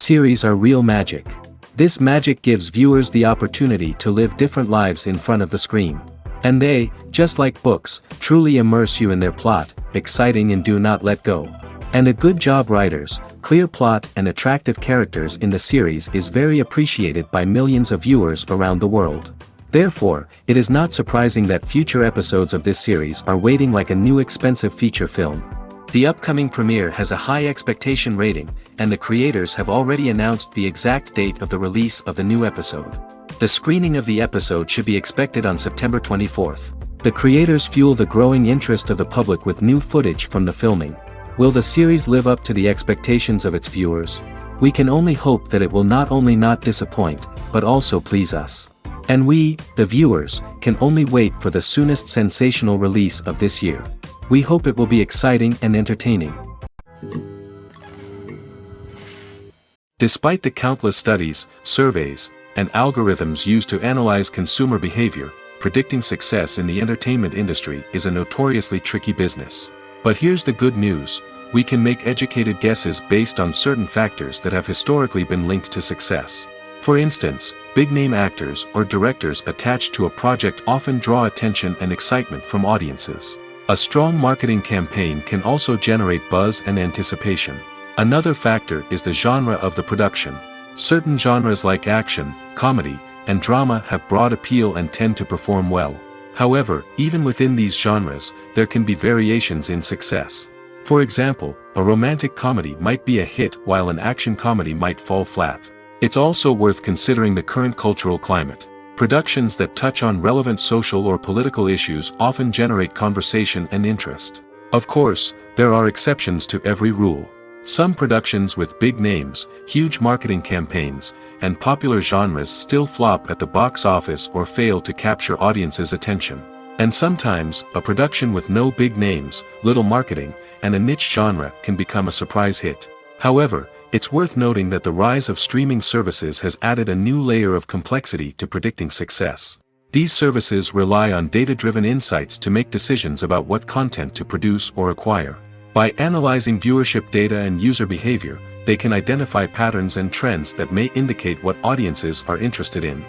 Series are real magic. This magic gives viewers the opportunity to live different lives in front of the screen. And they, just like books, truly immerse you in their plot, exciting and do not let go. And a good job writers, clear plot and attractive characters in the series is very appreciated by millions of viewers around the world. Therefore, it is not surprising that future episodes of this series are waiting like a new expensive feature film. The upcoming premiere has a high expectation rating, and the creators have already announced the exact date of the release of the new episode. The screening of the episode should be expected on September 24th. The creators fuel the growing interest of the public with new footage from the filming. Will the series live up to the expectations of its viewers? We can only hope that it will not only not disappoint, but also please us. And we, the viewers, can only wait for the soonest sensational release of this year. We hope it will be exciting and entertaining. Despite the countless studies, surveys, and algorithms used to analyze consumer behavior, predicting success in the entertainment industry is a notoriously tricky business. But here's the good news: we can make educated guesses based on certain factors that have historically been linked to success. For instance, big-name actors or directors attached to a project often draw attention and excitement from audiences. A strong marketing campaign can also generate buzz and anticipation. Another factor is the genre of the production. Certain genres like action, comedy, and drama have broad appeal and tend to perform well. However, even within these genres, there can be variations in success. For example, a romantic comedy might be a hit while an action comedy might fall flat. It's also worth considering the current cultural climate. Productions that touch on relevant social or political issues often generate conversation and interest. Of course, there are exceptions to every rule. Some productions with big names, huge marketing campaigns, and popular genres still flop at the box office or fail to capture audiences' attention. And sometimes, a production with no big names, little marketing, and a niche genre can become a surprise hit. However, it's worth noting that the rise of streaming services has added a new layer of complexity to predicting success. These services rely on data-driven insights to make decisions about what content to produce or acquire. By analyzing viewership data and user behavior, they can identify patterns and trends that may indicate what audiences are interested in.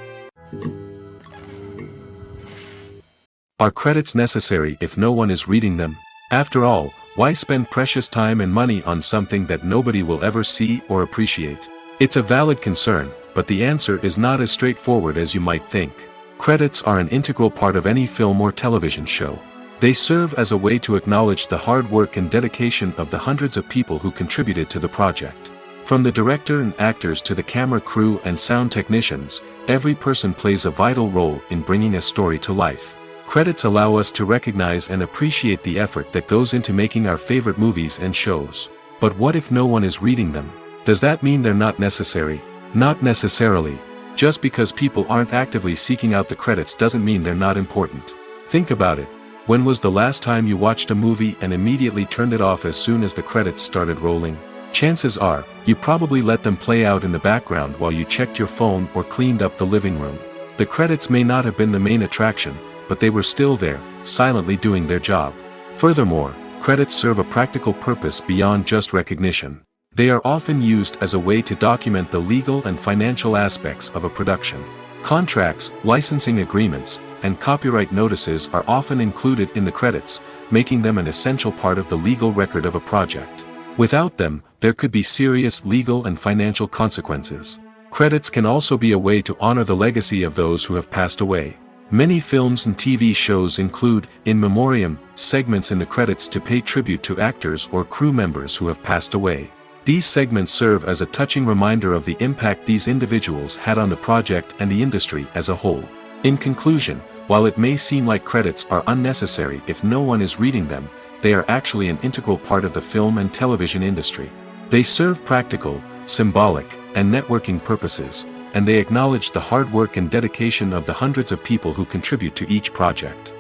Are credits necessary if no one is reading them? After all, why spend precious time and money on something that nobody will ever see or appreciate? It's a valid concern, but the answer is not as straightforward as you might think. Credits are an integral part of any film or television show. They serve as a way to acknowledge the hard work and dedication of the hundreds of people who contributed to the project. From the director and actors to the camera crew and sound technicians, every person plays a vital role in bringing a story to life. Credits allow us to recognize and appreciate the effort that goes into making our favorite movies and shows. But what if no one is reading them? Does that mean they're not necessary? Not necessarily. Just because people aren't actively seeking out the credits doesn't mean they're not important. Think about it. When was the last time you watched a movie and immediately turned it off as soon as the credits started rolling? Chances are, you probably let them play out in the background while you checked your phone or cleaned up the living room. The credits may not have been the main attraction, but they were still there, silently doing their job. Furthermore, credits serve a practical purpose beyond just recognition. They are often used as a way to document the legal and financial aspects of a production. Contracts, licensing agreements, and copyright notices are often included in the credits, making them an essential part of the legal record of a project. Without them, there could be serious legal and financial consequences. Credits can also be a way to honor the legacy of those who have passed away. Many films and TV shows include, in memoriam, segments in the credits to pay tribute to actors or crew members who have passed away. These segments serve as a touching reminder of the impact these individuals had on the project and the industry as a whole. In conclusion, while it may seem like credits are unnecessary if no one is reading them, they are actually an integral part of the film and television industry. They serve practical, symbolic, and networking purposes, and they acknowledge the hard work and dedication of the hundreds of people who contribute to each project.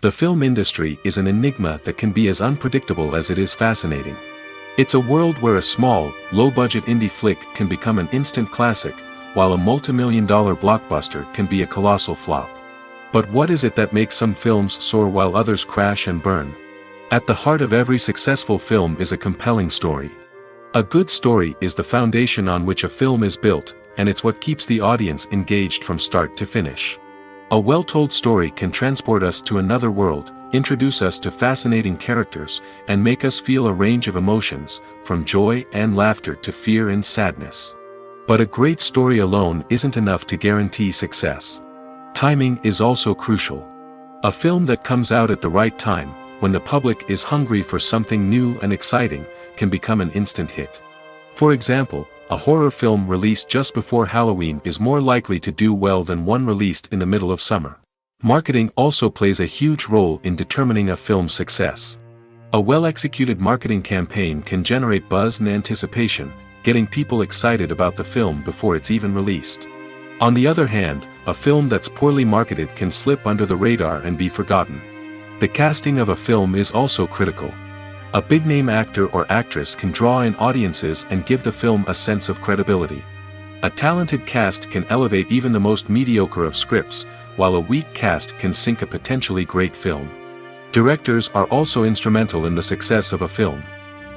The film industry is an enigma that can be as unpredictable as it is fascinating. It's a world where a small, low-budget indie flick can become an instant classic, while a multi-million-dollar blockbuster can be a colossal flop. But what is it that makes some films soar while others crash and burn? At the heart of every successful film is a compelling story. A good story is the foundation on which a film is built, and it's what keeps the audience engaged from start to finish. A well-told story can transport us to another world, introduce us to fascinating characters, and make us feel a range of emotions, from joy and laughter to fear and sadness. But a great story alone isn't enough to guarantee success. Timing is also crucial. A film that comes out at the right time, when the public is hungry for something new and exciting, can become an instant hit. For example, a horror film released just before Halloween is more likely to do well than one released in the middle of summer. Marketing also plays a huge role in determining a film's success. A well-executed marketing campaign can generate buzz and anticipation, getting people excited about the film before it's even released. On the other hand, a film that's poorly marketed can slip under the radar and be forgotten. The casting of a film is also critical. A big-name actor or actress can draw in audiences and give the film a sense of credibility. A talented cast can elevate even the most mediocre of scripts, while a weak cast can sink a potentially great film. Directors are also instrumental in the success of a film.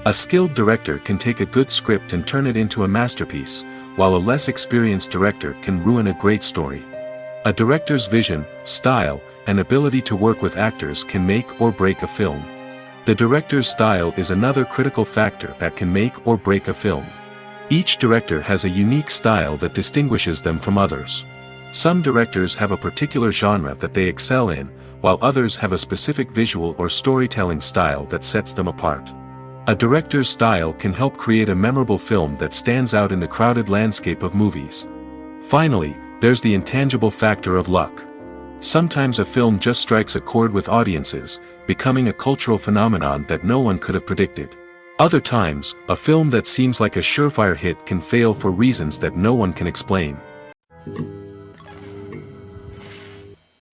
A skilled director can take a good script and turn it into a masterpiece, while a less experienced director can ruin a great story. A director's vision, style, and ability to work with actors can make or break a film. The director's style is another critical factor that can make or break a film. Each director has a unique style that distinguishes them from others. Some directors have a particular genre that they excel in, while others have a specific visual or storytelling style that sets them apart. A director's style can help create a memorable film that stands out in the crowded landscape of movies. Finally, there's the intangible factor of luck. Sometimes a film just strikes a chord with audiences, becoming a cultural phenomenon that no one could have predicted. Other times, a film that seems like a surefire hit can fail for reasons that no one can explain.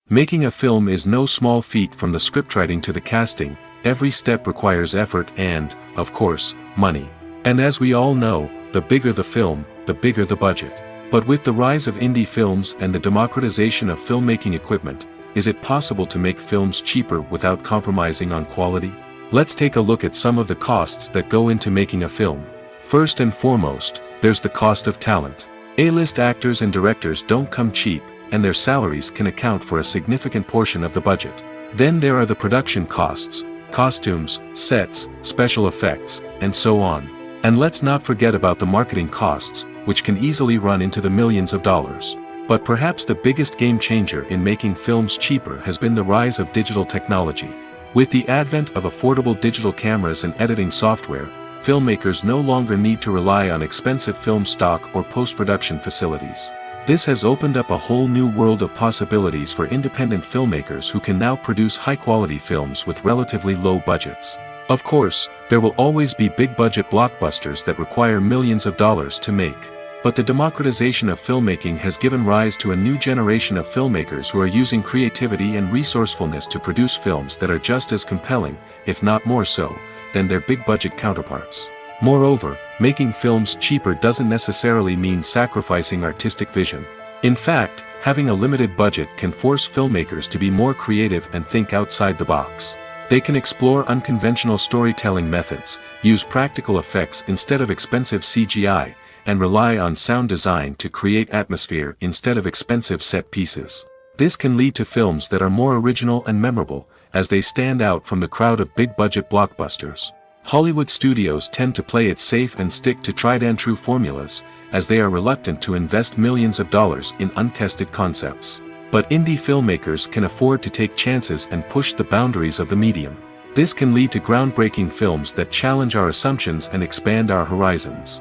Making a film is no small feat. From the scriptwriting to the casting, every step requires effort and, of course, money. And as we all know, the bigger the film, the bigger the budget. But with the rise of indie films and the democratization of filmmaking equipment, is it possible to make films cheaper without compromising on quality? Let's take a look at some of the costs that go into making a film. First and foremost, there's the cost of talent. A-list actors and directors don't come cheap, and their salaries can account for a significant portion of the budget. Then there are the production costs, costumes, sets, special effects, and so on. And let's not forget about the marketing costs, which can easily run into the millions of dollars. But perhaps the biggest game changer in making films cheaper has been the rise of digital technology. With the advent of affordable digital cameras and editing software, filmmakers no longer need to rely on expensive film stock or post-production facilities. This has opened up a whole new world of possibilities for independent filmmakers who can now produce high-quality films with relatively low budgets. Of course, there will always be big-budget blockbusters that require millions of dollars to make. But the democratization of filmmaking has given rise to a new generation of filmmakers who are using creativity and resourcefulness to produce films that are just as compelling, if not more so, than their big-budget counterparts. Moreover, making films cheaper doesn't necessarily mean sacrificing artistic vision. In fact, having a limited budget can force filmmakers to be more creative and think outside the box. They can explore unconventional storytelling methods, use practical effects instead of expensive CGI, and rely on sound design to create atmosphere instead of expensive set pieces. This can lead to films that are more original and memorable, as they stand out from the crowd of big-budget blockbusters. Hollywood studios tend to play it safe and stick to tried-and-true formulas, as they are reluctant to invest millions of dollars in untested concepts. But indie filmmakers can afford to take chances and push the boundaries of the medium. This can lead to groundbreaking films that challenge our assumptions and expand our horizons.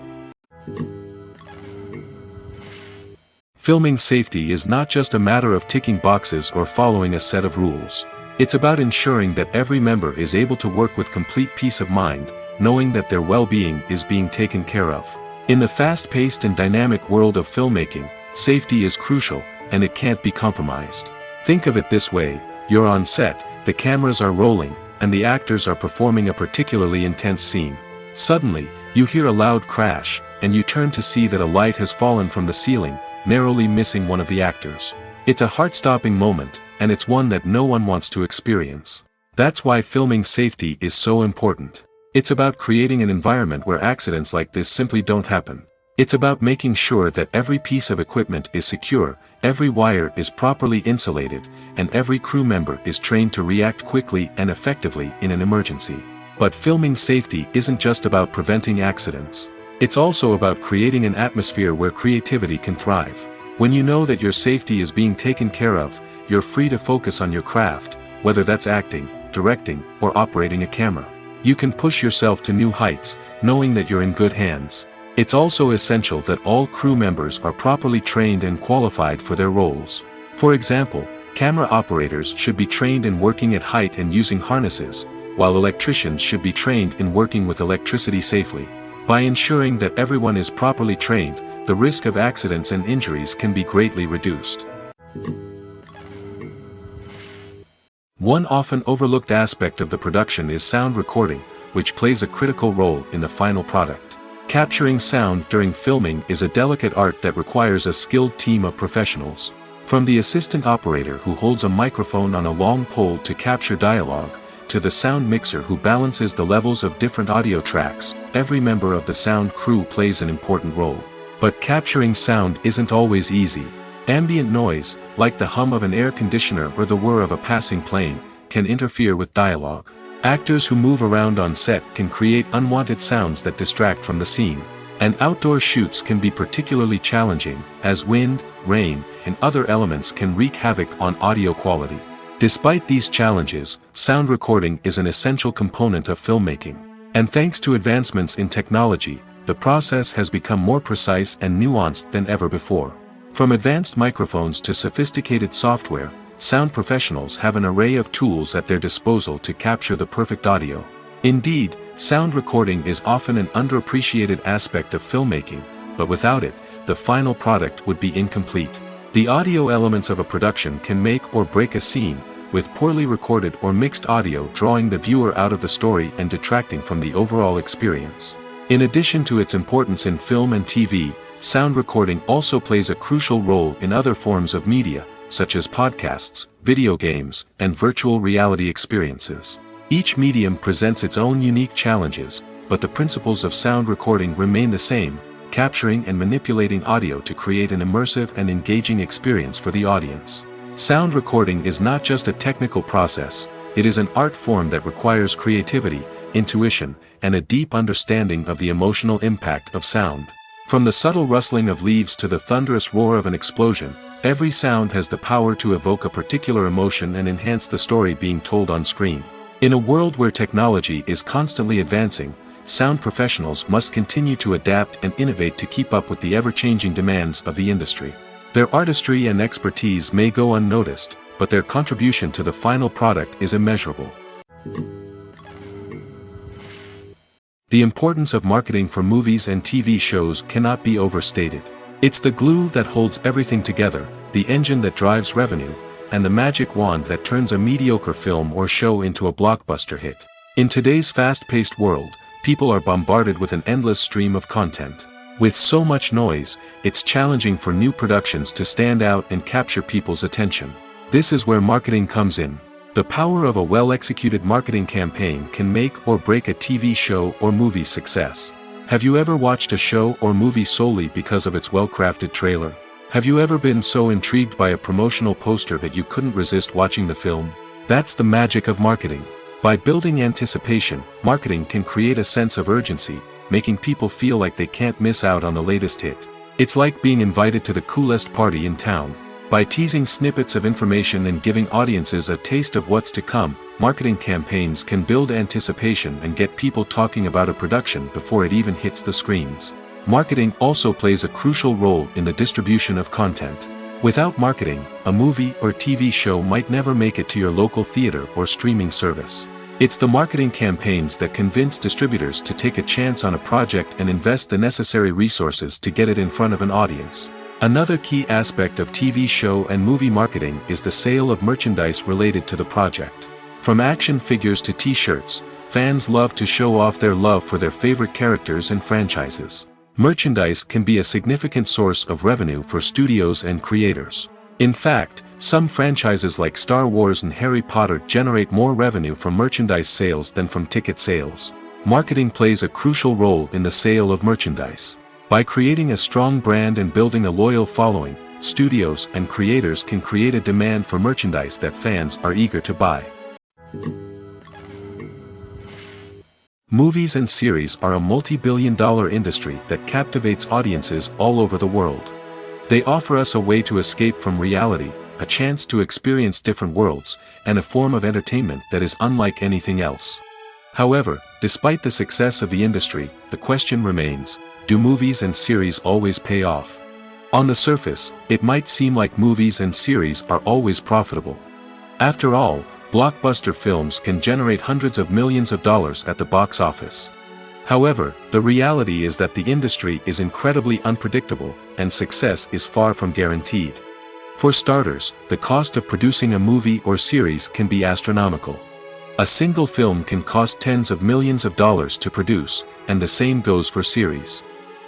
Filming safety is not just a matter of ticking boxes or following a set of rules. It's about ensuring that every member is able to work with complete peace of mind, knowing that their well-being is being taken care of. In the fast-paced and dynamic world of filmmaking, safety is crucial, and it can't be compromised. Think of it this way: you're on set, the cameras are rolling, and the actors are performing a particularly intense scene. Suddenly, you hear a loud crash, and you turn to see that a light has fallen from the ceiling, narrowly missing one of the actors. It's a heart-stopping moment, and it's one that no one wants to experience. That's why filming safety is so important. It's about creating an environment where accidents like this simply don't happen. It's about making sure that every piece of equipment is secure, every wire is properly insulated, and every crew member is trained to react quickly and effectively in an emergency. But filming safety isn't just about preventing accidents. It's also about creating an atmosphere where creativity can thrive. When you know that your safety is being taken care of, you're free to focus on your craft, whether that's acting, directing, or operating a camera. You can push yourself to new heights, knowing that you're in good hands. It's also essential that all crew members are properly trained and qualified for their roles. For example, camera operators should be trained in working at height and using harnesses, while electricians should be trained in working with electricity safely. By ensuring that everyone is properly trained, the risk of accidents and injuries can be greatly reduced. One often overlooked aspect of the production is sound recording, which plays a critical role in the final product. Capturing sound during filming is a delicate art that requires a skilled team of professionals. From the assistant operator who holds a microphone on a long pole to capture dialogue, to the sound mixer who balances the levels of different audio tracks, every member of the sound crew plays an important role. But capturing sound isn't always easy. Ambient noise, like the hum of an air conditioner or the whir of a passing plane, can interfere with dialogue. Actors who move around on set can create unwanted sounds that distract from the scene. And outdoor shoots can be particularly challenging, as wind, rain, and other elements can wreak havoc on audio quality. Despite these challenges, sound recording is an essential component of filmmaking. And thanks to advancements in technology, the process has become more precise and nuanced than ever before. From advanced microphones to sophisticated software, sound professionals have an array of tools at their disposal to capture the perfect audio. Indeed, sound recording is often an underappreciated aspect of filmmaking, but without it, the final product would be incomplete. The audio elements of a production can make or break a scene, with poorly recorded or mixed audio drawing the viewer out of the story and detracting from the overall experience. In addition to its importance in film and TV, sound recording also plays a crucial role in other forms of media, such as podcasts, video games, and virtual reality experiences. Each medium presents its own unique challenges, but the principles of sound recording remain the same, capturing and manipulating audio to create an immersive and engaging experience for the audience. Sound recording is not just a technical process, it is an art form that requires creativity, intuition, and a deep understanding of the emotional impact of sound. From the subtle rustling of leaves to the thunderous roar of an explosion, every sound has the power to evoke a particular emotion and enhance the story being told on screen. In a world where technology is constantly advancing, sound professionals must continue to adapt and innovate to keep up with the ever-changing demands of the industry. Their artistry and expertise may go unnoticed, but their contribution to the final product is immeasurable. The importance of marketing for movies and TV shows cannot be overstated. It's the glue that holds everything together, the engine that drives revenue, and the magic wand that turns a mediocre film or show into a blockbuster hit. In today's fast-paced world, people are bombarded with an endless stream of content. With so much noise, it's challenging for new productions to stand out and capture people's attention. This is where marketing comes in. The power of a well-executed marketing campaign can make or break a TV show or movie's success. Have you ever watched a show or movie solely because of its well-crafted trailer? Have you ever been so intrigued by a promotional poster that you couldn't resist watching the film? That's the magic of marketing. By building anticipation, marketing can create a sense of urgency, making people feel like they can't miss out on the latest hit. It's like being invited to the coolest party in town. By teasing snippets of information and giving audiences a taste of what's to come, marketing campaigns can build anticipation and get people talking about a production before it even hits the screens. Marketing also plays a crucial role in the distribution of content. Without marketing, a movie or TV show might never make it to your local theater or streaming service. It's the marketing campaigns that convince distributors to take a chance on a project and invest the necessary resources to get it in front of an audience. Another key aspect of TV show and movie marketing is the sale of merchandise related to the project. From action figures to t-shirts, fans love to show off their love for their favorite characters and franchises. Merchandise can be a significant source of revenue for studios and creators. In fact, Some franchises like Star Wars and Harry Potter generate more revenue from merchandise sales than from ticket sales. Marketing plays a crucial role in the sale of merchandise. By creating a strong brand and building a loyal following, studios and creators can create a demand for merchandise that fans are eager to buy. Movies and series are a multi-billion-dollar industry that captivates audiences all over the world. They offer us a way to escape from reality, a chance to experience different worlds, and a form of entertainment that is unlike anything else. However, despite the success of the industry, the question remains, do movies and series always pay off? On the surface, it might seem like movies and series are always profitable. After all, blockbuster films can generate hundreds of millions of dollars at the box office. However, the reality is that the industry is incredibly unpredictable, and success is far from guaranteed. For starters, the cost of producing a movie or series can be astronomical. A single film can cost tens of millions of dollars to produce, and the same goes for series.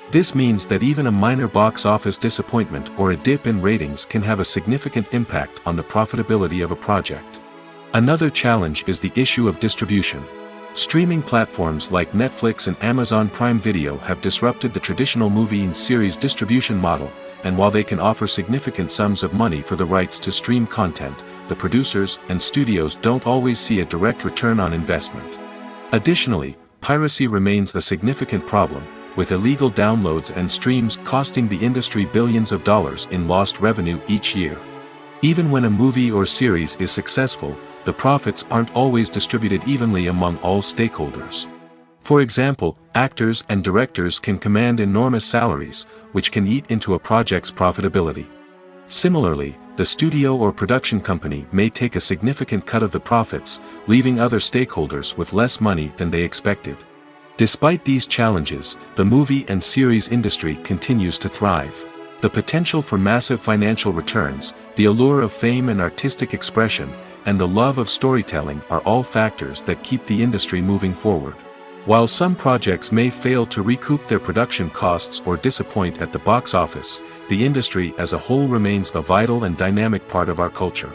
This means that even a minor box office disappointment or a dip in ratings can have a significant impact on the profitability of a project. Another challenge is the issue of distribution. Streaming platforms like Netflix and Amazon Prime Video have disrupted the traditional movie and series distribution model, and while they can offer significant sums of money for the rights to stream content, the producers and studios don't always see a direct return on investment. Additionally, piracy remains a significant problem, with illegal downloads and streams costing the industry billions of dollars in lost revenue each year. Even when a movie or series is successful, the profits aren't always distributed evenly among all stakeholders. For example, actors and directors can command enormous salaries, which can eat into a project's profitability. Similarly, the studio or production company may take a significant cut of the profits, leaving other stakeholders with less money than they expected. Despite these challenges, the movie and series industry continues to thrive. The potential for massive financial returns, the allure of fame and artistic expression, and the love of storytelling are all factors that keep the industry moving forward. While some projects may fail to recoup their production costs or disappoint at the box office, the industry as a whole remains a vital and dynamic part of our culture.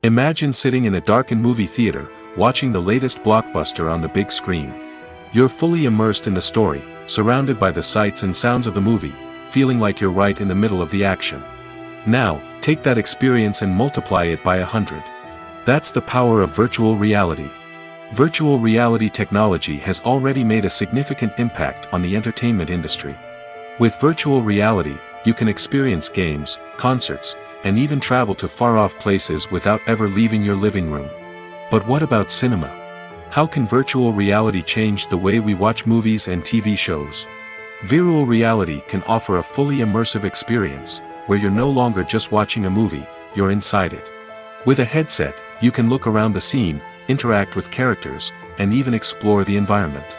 Imagine sitting in a darkened movie theater, watching the latest blockbuster on the big screen. You're fully immersed in the story, surrounded by the sights and sounds of the movie, feeling like you're right in the middle of the action. Now, take that experience and multiply it by 100. That's the power of virtual reality. Virtual reality technology has already made a significant impact on the entertainment industry. With virtual reality, you can experience games, concerts, and even travel to far-off places without ever leaving your living room. But what about cinema? How can virtual reality change the way we watch movies and TV shows? Virtual reality can offer a fully immersive experience, where you're no longer just watching a movie, you're inside it. With a headset, you can look around the scene, interact with characters, and even explore the environment.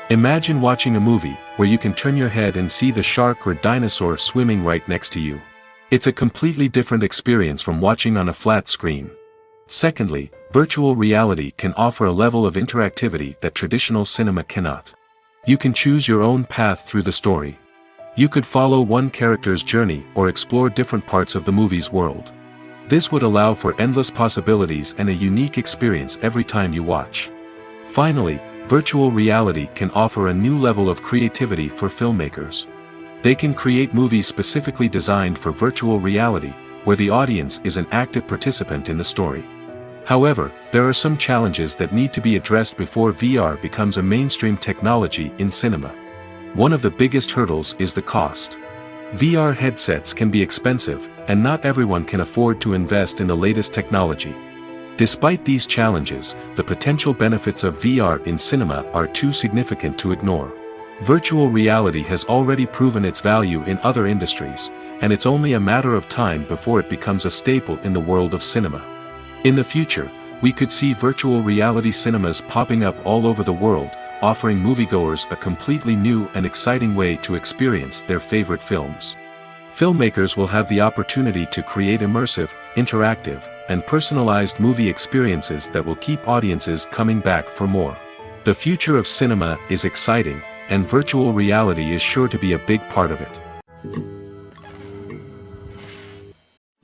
Imagine watching a movie where you can turn your head and see the shark or dinosaur swimming right next to you. It's a completely different experience from watching on a flat screen. Secondly, virtual reality can offer a level of interactivity that traditional cinema cannot. You can choose your own path through the story. You could follow one character's journey or explore different parts of the movie's world. This would allow for endless possibilities and a unique experience every time you watch. Finally, virtual reality can offer a new level of creativity for filmmakers. They can create movies specifically designed for virtual reality, where the audience is an active participant in the story. However, there are some challenges that need to be addressed before VR becomes a mainstream technology in cinema. One of the biggest hurdles is the cost. VR headsets can be expensive, and not everyone can afford to invest in the latest technology. Despite these challenges, the potential benefits of VR in cinema are too significant to ignore. Virtual reality has already proven its value in other industries, and it's only a matter of time before it becomes a staple in the world of cinema. In the future, we could see virtual reality cinemas popping up all over the world, offering moviegoers a completely new and exciting way to experience their favorite films. Filmmakers will have the opportunity to create immersive, interactive, and personalized movie experiences that will keep audiences coming back for more. The future of cinema is exciting, and virtual reality is sure to be a big part of it.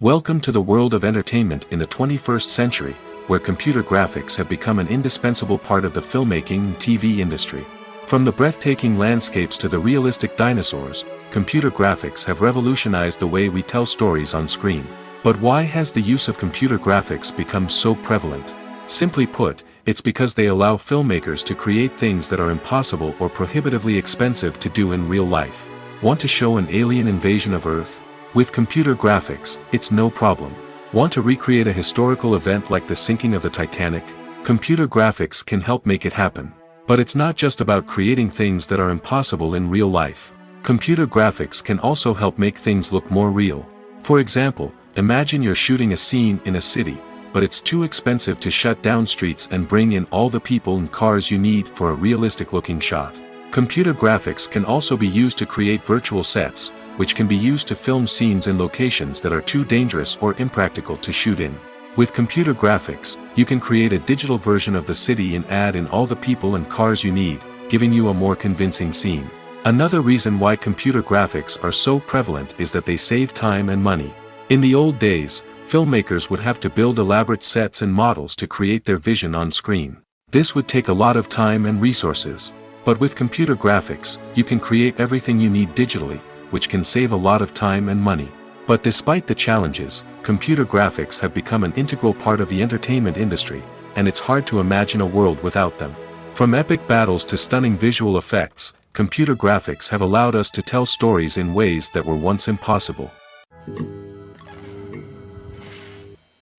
Welcome to the world of entertainment in the 21st century, where computer graphics have become an indispensable part of the filmmaking and TV industry. From the breathtaking landscapes to the realistic dinosaurs, computer graphics have revolutionized the way we tell stories on screen. But why has the use of computer graphics become so prevalent? Simply put, it's because they allow filmmakers to create things that are impossible or prohibitively expensive to do in real life. Want to show an alien invasion of Earth? With computer graphics, it's no problem. Want to recreate a historical event like the sinking of the Titanic? Computer graphics can help make it happen. But it's not just about creating things that are impossible in real life. Computer graphics can also help make things look more real. For example, imagine you're shooting a scene in a city, but it's too expensive to shut down streets and bring in all the people and cars you need for a realistic-looking shot. Computer graphics can also be used to create virtual sets, which can be used to film scenes in locations that are too dangerous or impractical to shoot in. With computer graphics, you can create a digital version of the city and add in all the people and cars you need, giving you a more convincing scene. Another reason why computer graphics are so prevalent is that they save time and money. In the old days, filmmakers would have to build elaborate sets and models to create their vision on screen. This would take a lot of time and resources. But with computer graphics, you can create everything you need digitally, which can save a lot of time and money. But despite the challenges, computer graphics have become an integral part of the entertainment industry, and it's hard to imagine a world without them. From epic battles to stunning visual effects, computer graphics have allowed us to tell stories in ways that were once impossible.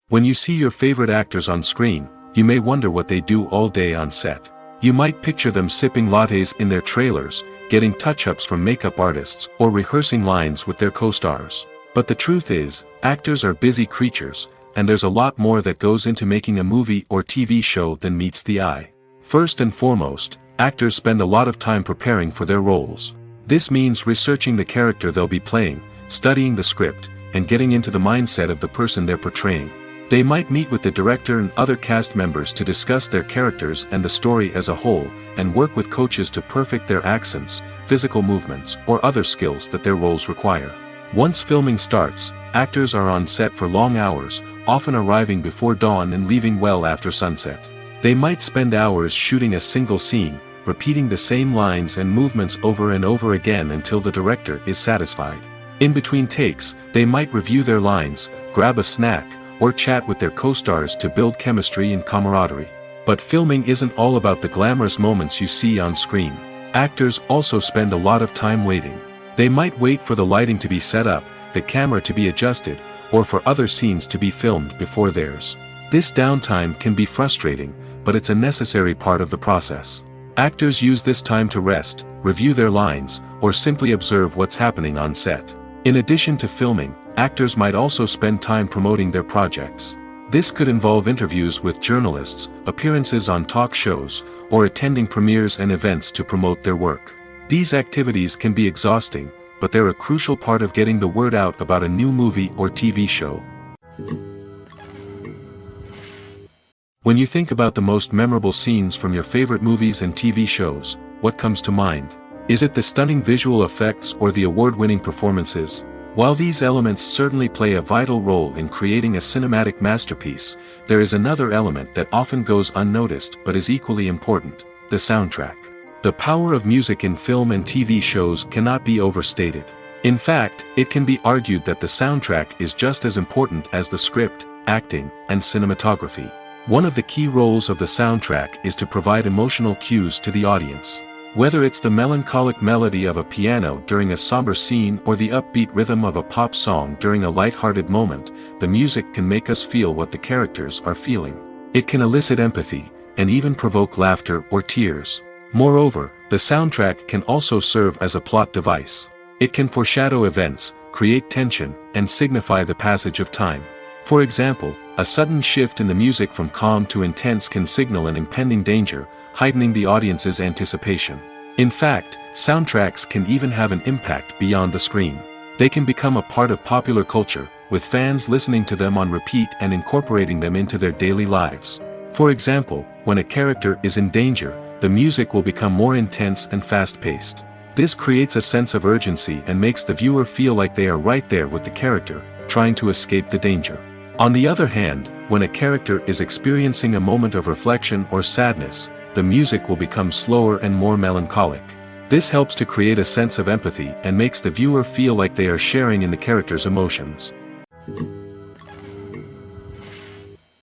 When you see your favorite actors on screen, you may wonder what they do all day on set. You might picture them sipping lattes in their trailers, getting touch-ups from makeup artists, or rehearsing lines with their co-stars. But the truth is, actors are busy creatures, and there's a lot more that goes into making a movie or TV show than meets the eye. First and foremost, actors spend a lot of time preparing for their roles. This means researching the character they'll be playing, studying the script, and getting into the mindset of the person they're portraying. They might meet with the director and other cast members to discuss their characters and the story as a whole, and work with coaches to perfect their accents, physical movements, or other skills that their roles require. Once filming starts, actors are on set for long hours, often arriving before dawn and leaving well after sunset. They might spend hours shooting a single scene, repeating the same lines and movements over and over again until the director is satisfied. In between takes, they might review their lines, grab a snack, or chat with their co-stars to build chemistry and camaraderie. But filming isn't all about the glamorous moments you see on screen. Actors also spend a lot of time waiting. They might wait for the lighting to be set up, the camera to be adjusted, or for other scenes to be filmed before theirs. This downtime can be frustrating, but it's a necessary part of the process. Actors use this time to rest, review their lines, or simply observe what's happening on set. In addition to filming, actors might also spend time promoting their projects. This could involve interviews with journalists, appearances on talk shows, or attending premieres and events to promote their work. These activities can be exhausting, but they're a crucial part of getting the word out about a new movie or TV show. When you think about the most memorable scenes from your favorite movies and TV shows, what comes to mind? Is it the stunning visual effects or the award-winning performances? While these elements certainly play a vital role in creating a cinematic masterpiece, there is another element that often goes unnoticed but is equally important: the soundtrack. The power of music in film and TV shows cannot be overstated. In fact, it can be argued that the soundtrack is just as important as the script, acting, and cinematography. One of the key roles of the soundtrack is to provide emotional cues to the audience. Whether it's the melancholic melody of a piano during a somber scene or the upbeat rhythm of a pop song during a light-hearted moment, the music can make us feel what the characters are feeling. It can elicit empathy, and even provoke laughter or tears. Moreover, the soundtrack can also serve as a plot device. It can foreshadow events, create tension, and signify the passage of time. For example, a sudden shift in the music from calm to intense can signal an impending danger, heightening the audience's anticipation. In fact, soundtracks can even have an impact beyond the screen. They can become a part of popular culture, with fans listening to them on repeat and incorporating them into their daily lives. For example, when a character is in danger, the music will become more intense and fast-paced. This creates a sense of urgency and makes the viewer feel like they are right there with the character, trying to escape the danger. On the other hand, when a character is experiencing a moment of reflection or sadness, the music will become slower and more melancholic. This helps to create a sense of empathy and makes the viewer feel like they are sharing in the character's emotions.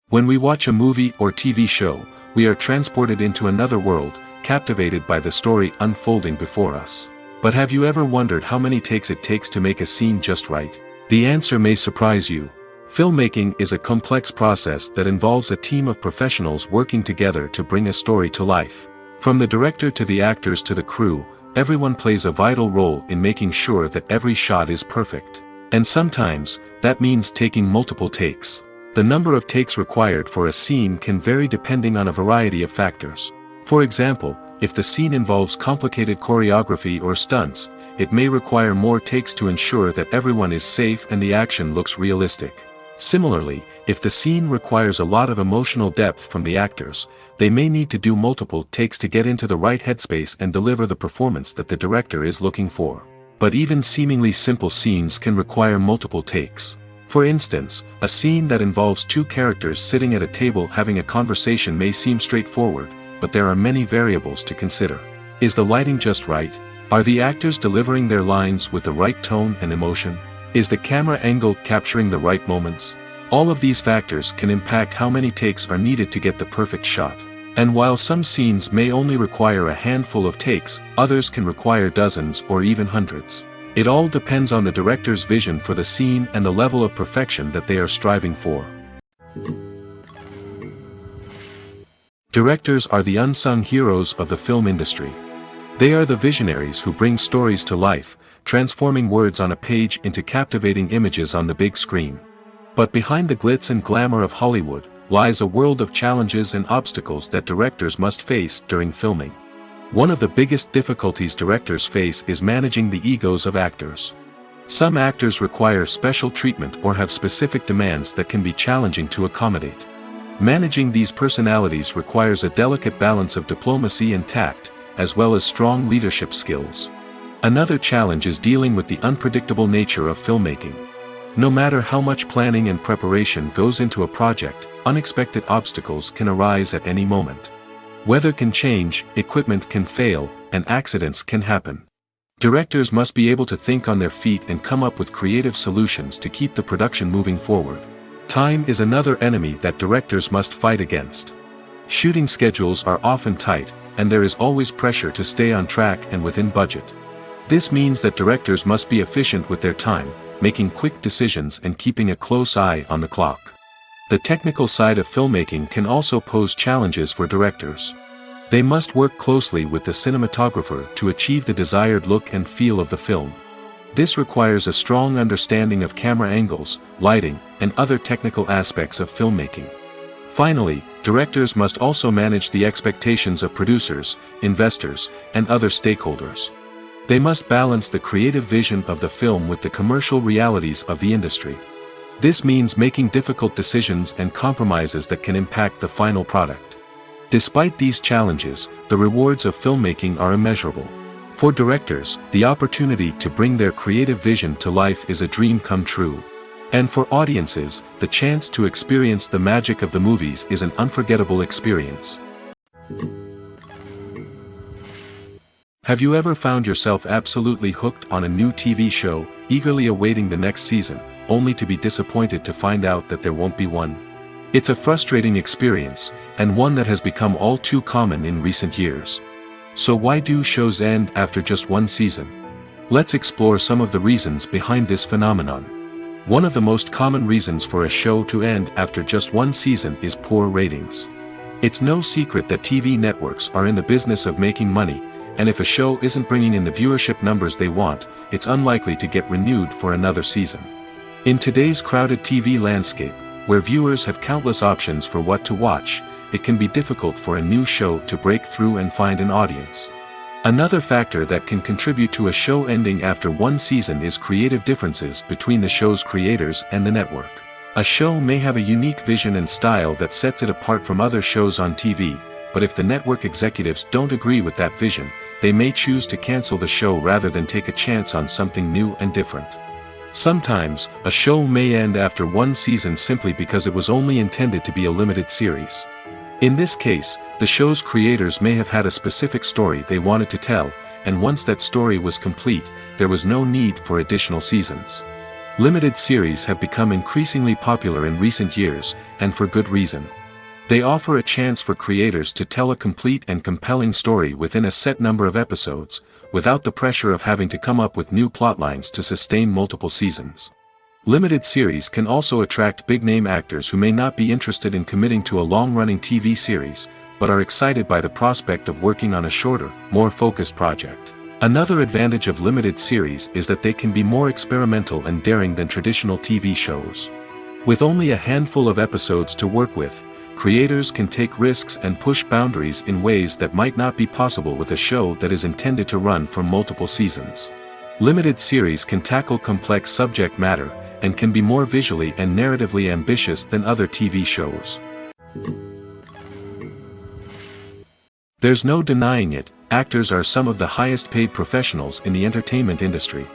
When we watch a movie or TV show, we are transported into another world, captivated by the story unfolding before us. But have you ever wondered how many takes it takes to make a scene just right? The answer may surprise you. Filmmaking is a complex process that involves a team of professionals working together to bring a story to life. From the director to the actors to the crew, everyone plays a vital role in making sure that every shot is perfect. And sometimes, that means taking multiple takes. The number of takes required for a scene can vary depending on a variety of factors. For example, if the scene involves complicated choreography or stunts, it may require more takes to ensure that everyone is safe and the action looks realistic. Similarly, if the scene requires a lot of emotional depth from the actors, they may need to do multiple takes to get into the right headspace and deliver the performance that the director is looking for. But even seemingly simple scenes can require multiple takes. For instance, a scene that involves two characters sitting at a table having a conversation may seem straightforward, but there are many variables to consider. Is the lighting just right? Are the actors delivering their lines with the right tone and emotion? Is the camera angle capturing the right moments? All of these factors can impact how many takes are needed to get the perfect shot. And while some scenes may only require a handful of takes, others can require dozens or even hundreds. It all depends on the director's vision for the scene and the level of perfection that they are striving for. Directors are the unsung heroes of the film industry. They are the visionaries who bring stories to life, transforming words on a page into captivating images on the big screen. But behind the glitz and glamour of Hollywood, lies a world of challenges and obstacles that directors must face during filming. One of the biggest difficulties directors face is managing the egos of actors. Some actors require special treatment or have specific demands that can be challenging to accommodate. Managing these personalities requires a delicate balance of diplomacy and tact, as well as strong leadership skills. Another challenge is dealing with the unpredictable nature of filmmaking. No matter how much planning and preparation goes into a project, unexpected obstacles can arise at any moment. Weather can change, equipment can fail, and accidents can happen. Directors must be able to think on their feet and come up with creative solutions to keep the production moving forward. Time is another enemy that directors must fight against. Shooting schedules are often tight, and there is always pressure to stay on track and within budget. This means that directors must be efficient with their time, making quick decisions and keeping a close eye on the clock. The technical side of filmmaking can also pose challenges for directors. They must work closely with the cinematographer to achieve the desired look and feel of the film. This requires a strong understanding of camera angles, lighting, and other technical aspects of filmmaking. Finally, directors must also manage the expectations of producers, investors, and other stakeholders. They must balance the creative vision of the film with the commercial realities of the industry. This means making difficult decisions and compromises that can impact the final product. Despite these challenges, the rewards of filmmaking are immeasurable. For directors, the opportunity to bring their creative vision to life is a dream come true. And for audiences, the chance to experience the magic of the movies is an unforgettable experience. Have you ever found yourself absolutely hooked on a new TV show, eagerly awaiting the next season, only to be disappointed to find out that there won't be one? It's a frustrating experience, and one that has become all too common in recent years. So why do shows end after just one season? Let's explore some of the reasons behind this phenomenon. One of the most common reasons for a show to end after just one season is poor ratings. It's no secret that TV networks are in the business of making money, and if a show isn't bringing in the viewership numbers they want, it's unlikely to get renewed for another season. In today's crowded TV landscape, where viewers have countless options for what to watch, it can be difficult for a new show to break through and find an audience. Another factor that can contribute to a show ending after one season is creative differences between the show's creators and the network. A show may have a unique vision and style that sets it apart from other shows on TV, but if the network executives don't agree with that vision, they may choose to cancel the show rather than take a chance on something new and different. Sometimes, a show may end after one season simply because it was only intended to be a limited series. In this case, the show's creators may have had a specific story they wanted to tell, and once that story was complete, there was no need for additional seasons. Limited series have become increasingly popular in recent years, and for good reason. They offer a chance for creators to tell a complete and compelling story within a set number of episodes, without the pressure of having to come up with new plotlines to sustain multiple seasons. Limited series can also attract big-name actors who may not be interested in committing to a long-running TV series, but are excited by the prospect of working on a shorter, more focused project. Another advantage of limited series is that they can be more experimental and daring than traditional TV shows. With only a handful of episodes to work with, creators can take risks and push boundaries in ways that might not be possible with a show that is intended to run for multiple seasons. Limited series can tackle complex subject matter, and can be more visually and narratively ambitious than other TV shows. There's no denying it, actors are some of the highest paid professionals in the entertainment industry.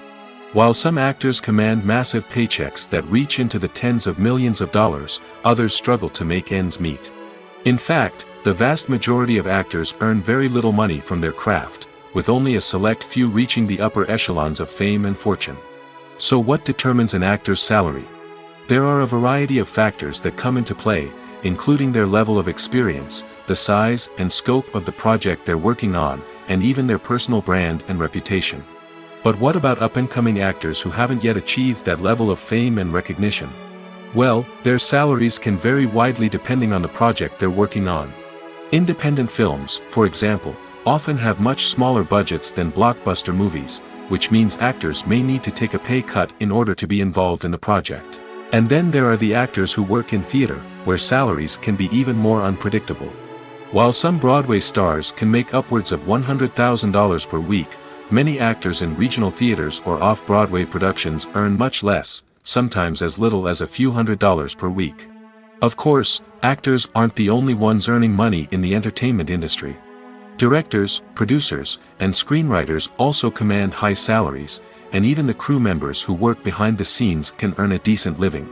While some actors command massive paychecks that reach into the tens of millions of dollars, others struggle to make ends meet. In fact, the vast majority of actors earn very little money from their craft, with only a select few reaching the upper echelons of fame and fortune. So what determines an actor's salary? There are a variety of factors that come into play, including their level of experience, the size and scope of the project they're working on, and even their personal brand and reputation. But what about up-and-coming actors who haven't yet achieved that level of fame and recognition? Well, their salaries can vary widely depending on the project they're working on. Independent films, for example, often have much smaller budgets than blockbuster movies, which means actors may need to take a pay cut in order to be involved in the project. And then there are the actors who work in theater, where salaries can be even more unpredictable. While some Broadway stars can make upwards of $100,000 per week, many actors in regional theaters or off-Broadway productions earn much less, sometimes as little as a few $100s per week. Of course, actors aren't the only ones earning money in the entertainment industry. Directors, producers, and screenwriters also command high salaries, and even the crew members who work behind the scenes can earn a decent living.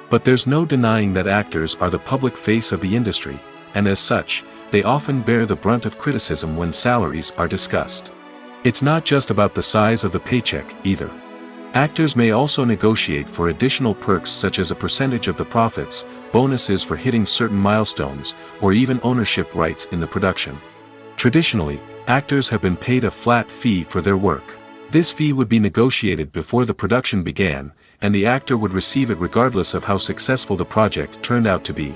But there's no denying that actors are the public face of the industry, and as such, they often bear the brunt of criticism when salaries are discussed. It's not just about the size of the paycheck, either. Actors may also negotiate for additional perks such as a percentage of the profits, bonuses for hitting certain milestones, or even ownership rights in the production. Traditionally, actors have been paid a flat fee for their work. This fee would be negotiated before the production began, and the actor would receive it regardless of how successful the project turned out to be.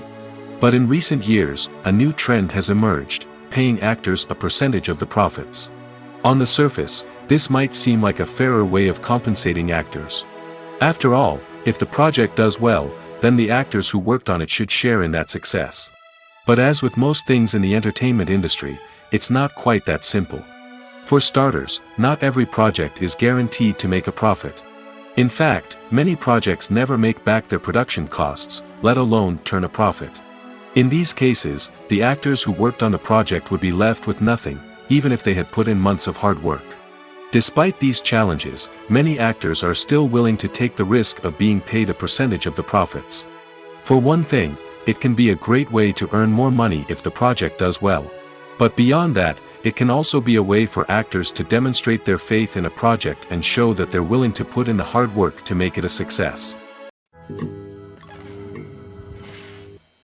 But in recent years, a new trend has emerged, paying actors a percentage of the profits. On the surface, this might seem like a fairer way of compensating actors. After all, if the project does well, then the actors who worked on it should share in that success. But as with most things in the entertainment industry, it's not quite that simple. For starters, not every project is guaranteed to make a profit. In fact, many projects never make back their production costs, let alone turn a profit. In these cases, the actors who worked on the project would be left with nothing, even if they had put in months of hard work. Despite these challenges, many actors are still willing to take the risk of being paid a percentage of the profits. For one thing, it can be a great way to earn more money if the project does well. But beyond that, it can also be a way for actors to demonstrate their faith in a project and show that they're willing to put in the hard work to make it a success.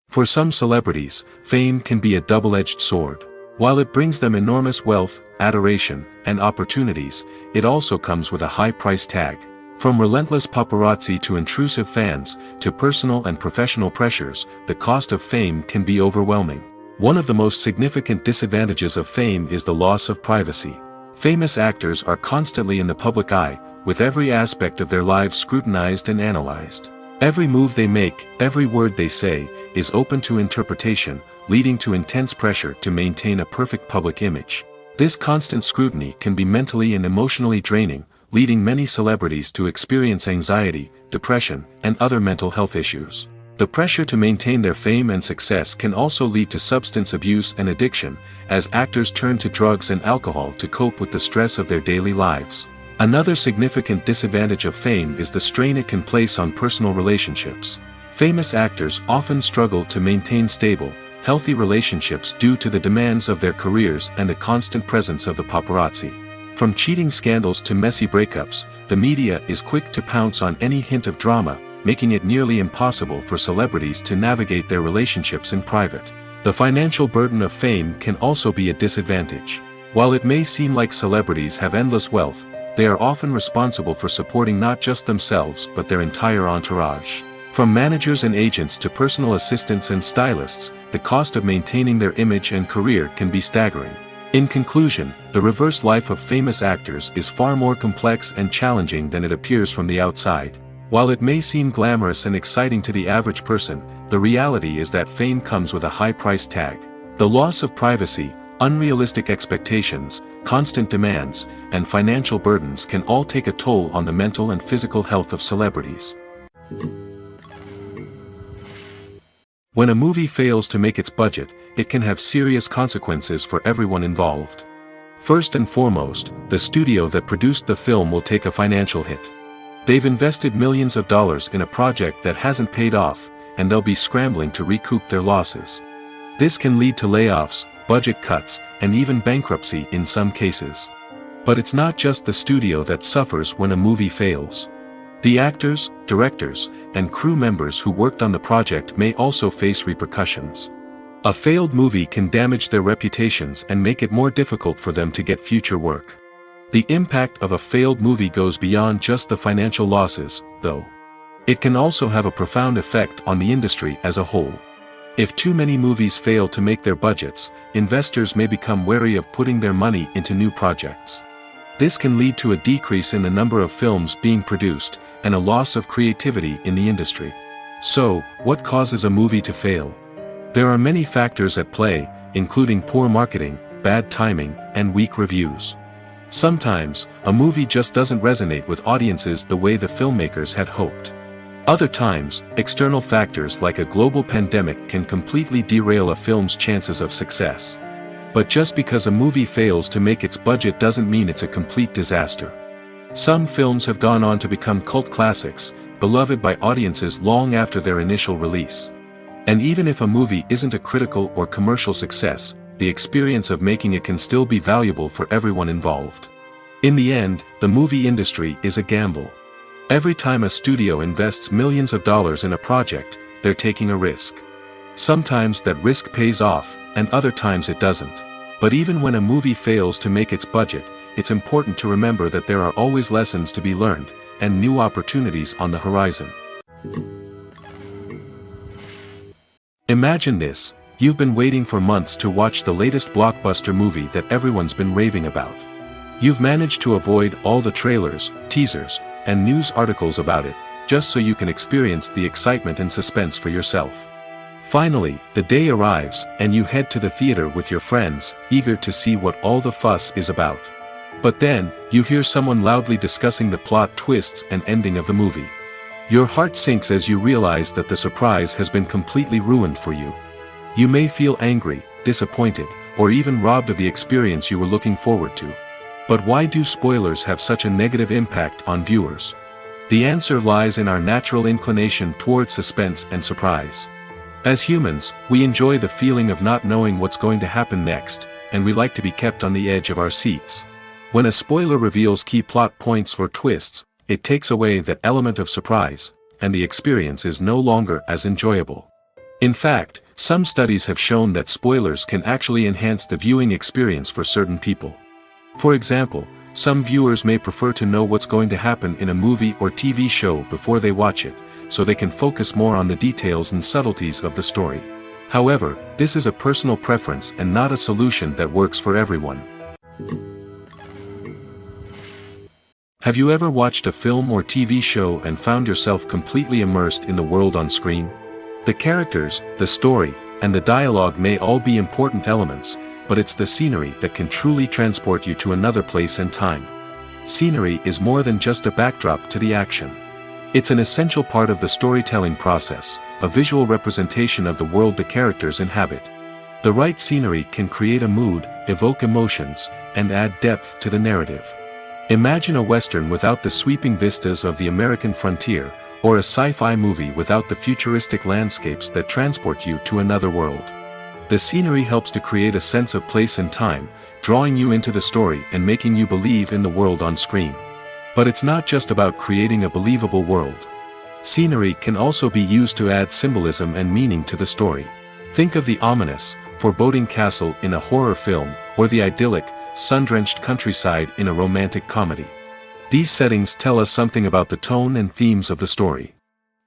For some celebrities, fame can be a double-edged sword. While it brings them enormous wealth, adoration, and opportunities, it also comes with a high price tag. From relentless paparazzi to intrusive fans, to personal and professional pressures, the cost of fame can be overwhelming. One of the most significant disadvantages of fame is the loss of privacy. Famous actors are constantly in the public eye, with every aspect of their lives scrutinized and analyzed. Every move they make, every word they say, is open to interpretation, leading to intense pressure to maintain a perfect public image. This constant scrutiny can be mentally and emotionally draining, leading many celebrities to experience anxiety, depression, and other mental health issues. The pressure to maintain their fame and success can also lead to substance abuse and addiction, as actors turn to drugs and alcohol to cope with the stress of their daily lives. Another significant disadvantage of fame is the strain it can place on personal relationships. Famous actors often struggle to maintain stable, healthy relationships due to the demands of their careers and the constant presence of the paparazzi. From cheating scandals to messy breakups, the media is quick to pounce on any hint of drama, making it nearly impossible for celebrities to navigate their relationships in private. The financial burden of fame can also be a disadvantage. While it may seem like celebrities have endless wealth, they are often responsible for supporting not just themselves but their entire entourage. From managers and agents to personal assistants and stylists, the cost of maintaining their image and career can be staggering. In conclusion, the reverse life of famous actors is far more complex and challenging than it appears from the outside. While it may seem glamorous and exciting to the average person, the reality is that fame comes with a high price tag. The loss of privacy, unrealistic expectations, constant demands, and financial burdens can all take a toll on the mental and physical health of celebrities. When a movie fails to make its budget, it can have serious consequences for everyone involved. First and foremost, the studio that produced the film will take a financial hit. They've invested millions of dollars in a project that hasn't paid off, and they'll be scrambling to recoup their losses. This can lead to layoffs, budget cuts, and even bankruptcy in some cases. But it's not just the studio that suffers when a movie fails. The actors, directors, and crew members who worked on the project may also face repercussions. A failed movie can damage their reputations and make it more difficult for them to get future work. The impact of a failed movie goes beyond just the financial losses, though. It can also have a profound effect on the industry as a whole. If too many movies fail to make their budgets, investors may become wary of putting their money into new projects. This can lead to a decrease in the number of films being produced, and a loss of creativity in the industry. So, what causes a movie to fail? There are many factors at play, including poor marketing, bad timing, and weak reviews. Sometimes, a movie just doesn't resonate with audiences the way the filmmakers had hoped. Other times, external factors like a global pandemic can completely derail a film's chances of success. But just because a movie fails to make its budget doesn't mean it's a complete disaster. Some films have gone on to become cult classics, beloved by audiences long after their initial release. And even if a movie isn't a critical or commercial success, the experience of making it can still be valuable for everyone involved. In the end, the movie industry is a gamble. Every time a studio invests millions of dollars in a project, they're taking a risk. Sometimes that risk pays off, and other times it doesn't. But even when a movie fails to make its budget, it's important to remember that there are always lessons to be learned, and new opportunities on the horizon. Imagine this: you've been waiting for months to watch the latest blockbuster movie that everyone's been raving about. You've managed to avoid all the trailers, teasers, and news articles about it, just so you can experience the excitement and suspense for yourself. Finally, the day arrives, and you head to the theater with your friends, eager to see what all the fuss is about. But then, you hear someone loudly discussing the plot twists and ending of the movie. Your heart sinks as you realize that the surprise has been completely ruined for you. You may feel angry, disappointed, or even robbed of the experience you were looking forward to. But why do spoilers have such a negative impact on viewers? The answer lies in our natural inclination toward suspense and surprise. As humans, we enjoy the feeling of not knowing what's going to happen next, and we like to be kept on the edge of our seats. When a spoiler reveals key plot points or twists, it takes away that element of surprise, and the experience is no longer as enjoyable. In fact, some studies have shown that spoilers can actually enhance the viewing experience for certain people. For example, some viewers may prefer to know what's going to happen in a movie or TV show before they watch it, so they can focus more on the details and subtleties of the story. However, this is a personal preference and not a solution that works for everyone. Have you ever watched a film or TV show and found yourself completely immersed in the world on screen? The characters, the story, and the dialogue may all be important elements, but it's the scenery that can truly transport you to another place and time. Scenery is more than just a backdrop to the action. It's an essential part of the storytelling process, a visual representation of the world the characters inhabit. The right scenery can create a mood, evoke emotions, and add depth to the narrative. Imagine a western without the sweeping vistas of the American frontier, or a sci-fi movie without the futuristic landscapes that transport you to another world. The scenery helps to create a sense of place and time, drawing you into the story and making you believe in the world on screen. But it's not just about creating a believable world. Scenery can also be used to add symbolism and meaning to the story. Think of the ominous, foreboding castle in a horror film, or the idyllic, sun-drenched countryside in a romantic comedy. These settings tell us something about the tone and themes of the story.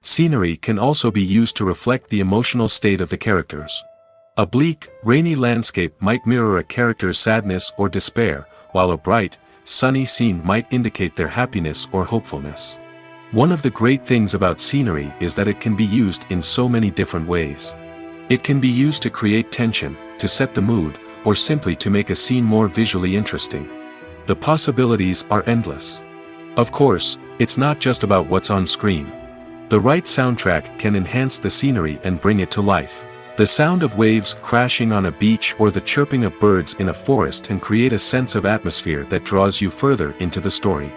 Scenery can also be used to reflect the emotional state of the characters. A bleak, rainy landscape might mirror a character's sadness or despair, while a bright, sunny scene might indicate their happiness or hopefulness. One of the great things about scenery is that it can be used in so many different ways. It can be used to create tension, to set the mood, or simply to make a scene more visually interesting. The possibilities are endless. Of course, it's not just about what's on screen. The right soundtrack can enhance the scenery and bring it to life. The sound of waves crashing on a beach or the chirping of birds in a forest can create a sense of atmosphere that draws you further into the story.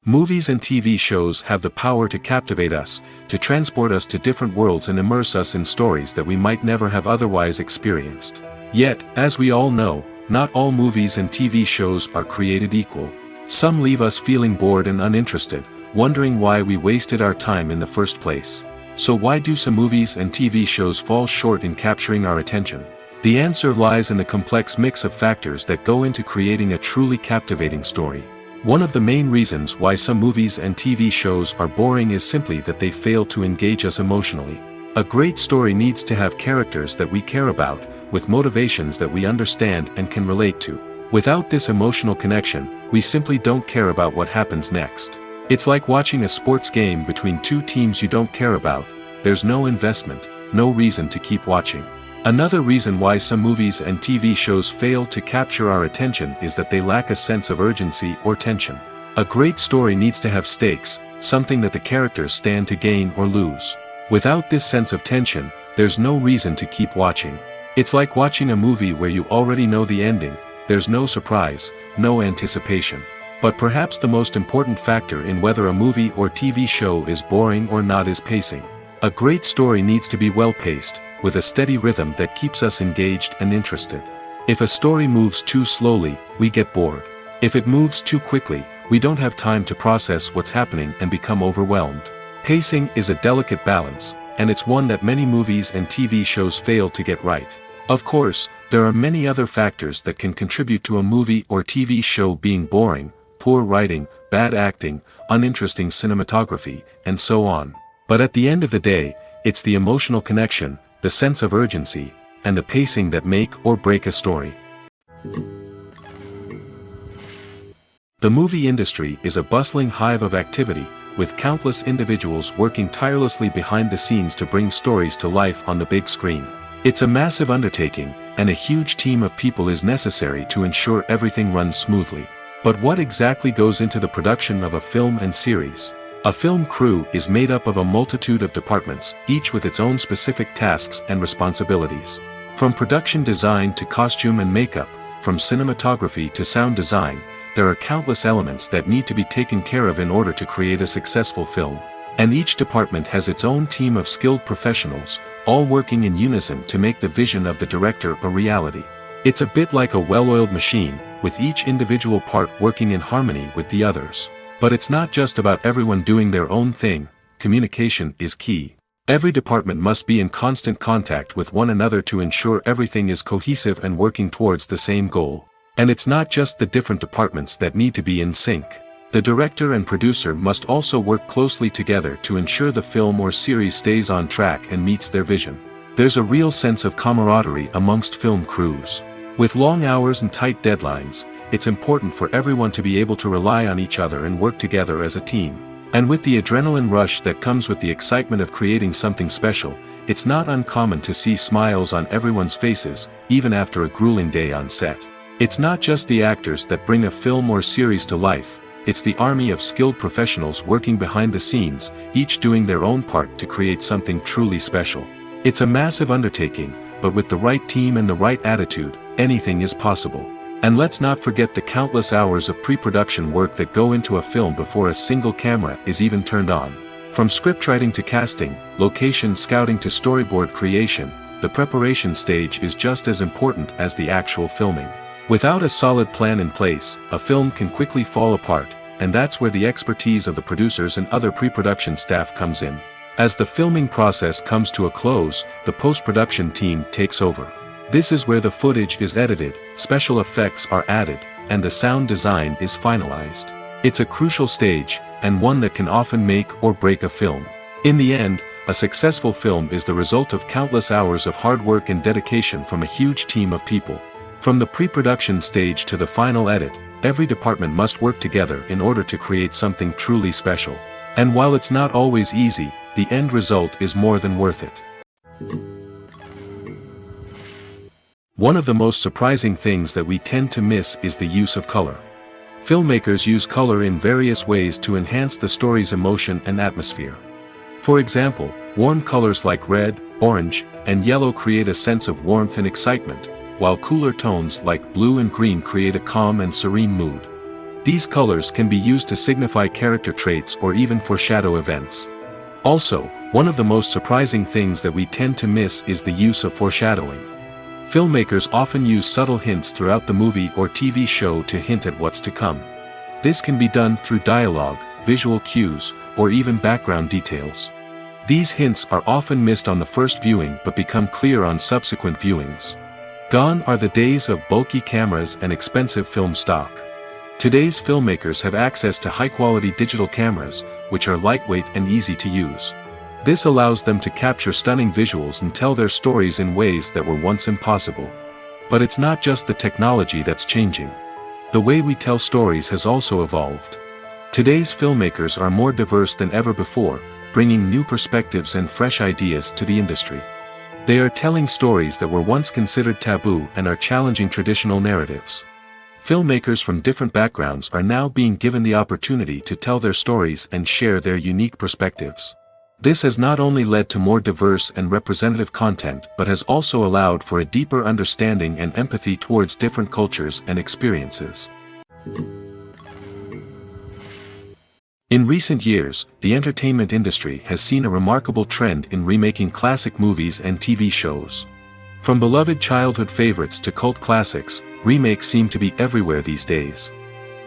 Movies and TV shows have the power to captivate us, to transport us to different worlds and immerse us in stories that we might never have otherwise experienced. Yet, as we all know, not all movies and TV shows are created equal. Some leave us feeling bored and uninterested, wondering why we wasted our time in the first place. So why do some movies and TV shows fall short in capturing our attention? The answer lies in the complex mix of factors that go into creating a truly captivating story. One of the main reasons why some movies and TV shows are boring is simply that they fail to engage us emotionally. A great story needs to have characters that we care about, with motivations that we understand and can relate to. Without this emotional connection, we simply don't care about what happens next. It's like watching a sports game between two teams you don't care about. There's no investment, no reason to keep watching. Another reason why some movies and TV shows fail to capture our attention is that they lack a sense of urgency or tension. A great story needs to have stakes, something that the characters stand to gain or lose. Without this sense of tension, there's no reason to keep watching. It's like watching a movie where you already know the ending. There's no surprise, no anticipation. But perhaps the most important factor in whether a movie or TV show is boring or not is pacing. A great story needs to be well-paced, with a steady rhythm that keeps us engaged and interested. If a story moves too slowly, we get bored. If it moves too quickly, we don't have time to process what's happening and become overwhelmed. Pacing is a delicate balance, and it's one that many movies and TV shows fail to get right. Of course, there are many other factors that can contribute to a movie or TV show being boring: poor writing, bad acting, uninteresting cinematography, and so on. But at the end of the day, it's the emotional connection, the sense of urgency, and the pacing that make or break a story. The movie industry is a bustling hive of activity, with countless individuals working tirelessly behind the scenes to bring stories to life on the big screen. It's a massive undertaking, and a huge team of people is necessary to ensure everything runs smoothly. But what exactly goes into the production of a film and series? A film crew is made up of a multitude of departments, each with its own specific tasks and responsibilities. From production design to costume and makeup, from cinematography to sound design, there are countless elements that need to be taken care of in order to create a successful film. And each department has its own team of skilled professionals, all working in unison to make the vision of the director a reality. It's a bit like a well-oiled machine, with each individual part working in harmony with the others. But it's not just about everyone doing their own thing. Communication is key. Every department must be in constant contact with one another to ensure everything is cohesive and working towards the same goal. And it's not just the different departments that need to be in sync. The director and producer must also work closely together to ensure the film or series stays on track and meets their vision. There's a real sense of camaraderie amongst film crews. With long hours and tight deadlines, it's important for everyone to be able to rely on each other and work together as a team. And with the adrenaline rush that comes with the excitement of creating something special, it's not uncommon to see smiles on everyone's faces, even after a grueling day on set. It's not just the actors that bring a film or series to life, it's the army of skilled professionals working behind the scenes, each doing their own part to create something truly special. It's a massive undertaking, but with the right team and the right attitude, anything is possible. And let's not forget the countless hours of pre-production work that go into a film before a single camera is even turned on. From scriptwriting to casting, location scouting to storyboard creation, the preparation stage is just as important as the actual filming. Without a solid plan in place, a film can quickly fall apart, and that's where the expertise of the producers and other pre-production staff comes in. As the filming process comes to a close, the post-production team takes over. This is where the footage is edited, special effects are added, and the sound design is finalized. It's a crucial stage, and one that can often make or break a film. In the end, a successful film is the result of countless hours of hard work and dedication from a huge team of people. From the pre-production stage to the final edit, every department must work together in order to create something truly special. And while it's not always easy, the end result is more than worth it. One of the most surprising things that we tend to miss is the use of color. Filmmakers use color in various ways to enhance the story's emotion and atmosphere. For example, warm colors like red, orange, and yellow create a sense of warmth and excitement, while cooler tones like blue and green create a calm and serene mood. These colors can be used to signify character traits or even foreshadow events. Also, one of the most surprising things that we tend to miss is the use of foreshadowing. Filmmakers often use subtle hints throughout the movie or TV show to hint at what's to come. This can be done through dialogue, visual cues, or even background details. These hints are often missed on the first viewing but become clear on subsequent viewings. Gone are the days of bulky cameras and expensive film stock. Today's filmmakers have access to high-quality digital cameras, which are lightweight and easy to use. This allows them to capture stunning visuals and tell their stories in ways that were once impossible. But it's not just the technology that's changing. The way we tell stories has also evolved. Today's filmmakers are more diverse than ever before, bringing new perspectives and fresh ideas to the industry. They are telling stories that were once considered taboo and are challenging traditional narratives. Filmmakers from different backgrounds are now being given the opportunity to tell their stories and share their unique perspectives. This has not only led to more diverse and representative content but has also allowed for a deeper understanding and empathy towards different cultures and experiences. In recent years, the entertainment industry has seen a remarkable trend in remaking classic movies and TV shows. From beloved childhood favorites to cult classics, remakes seem to be everywhere these days.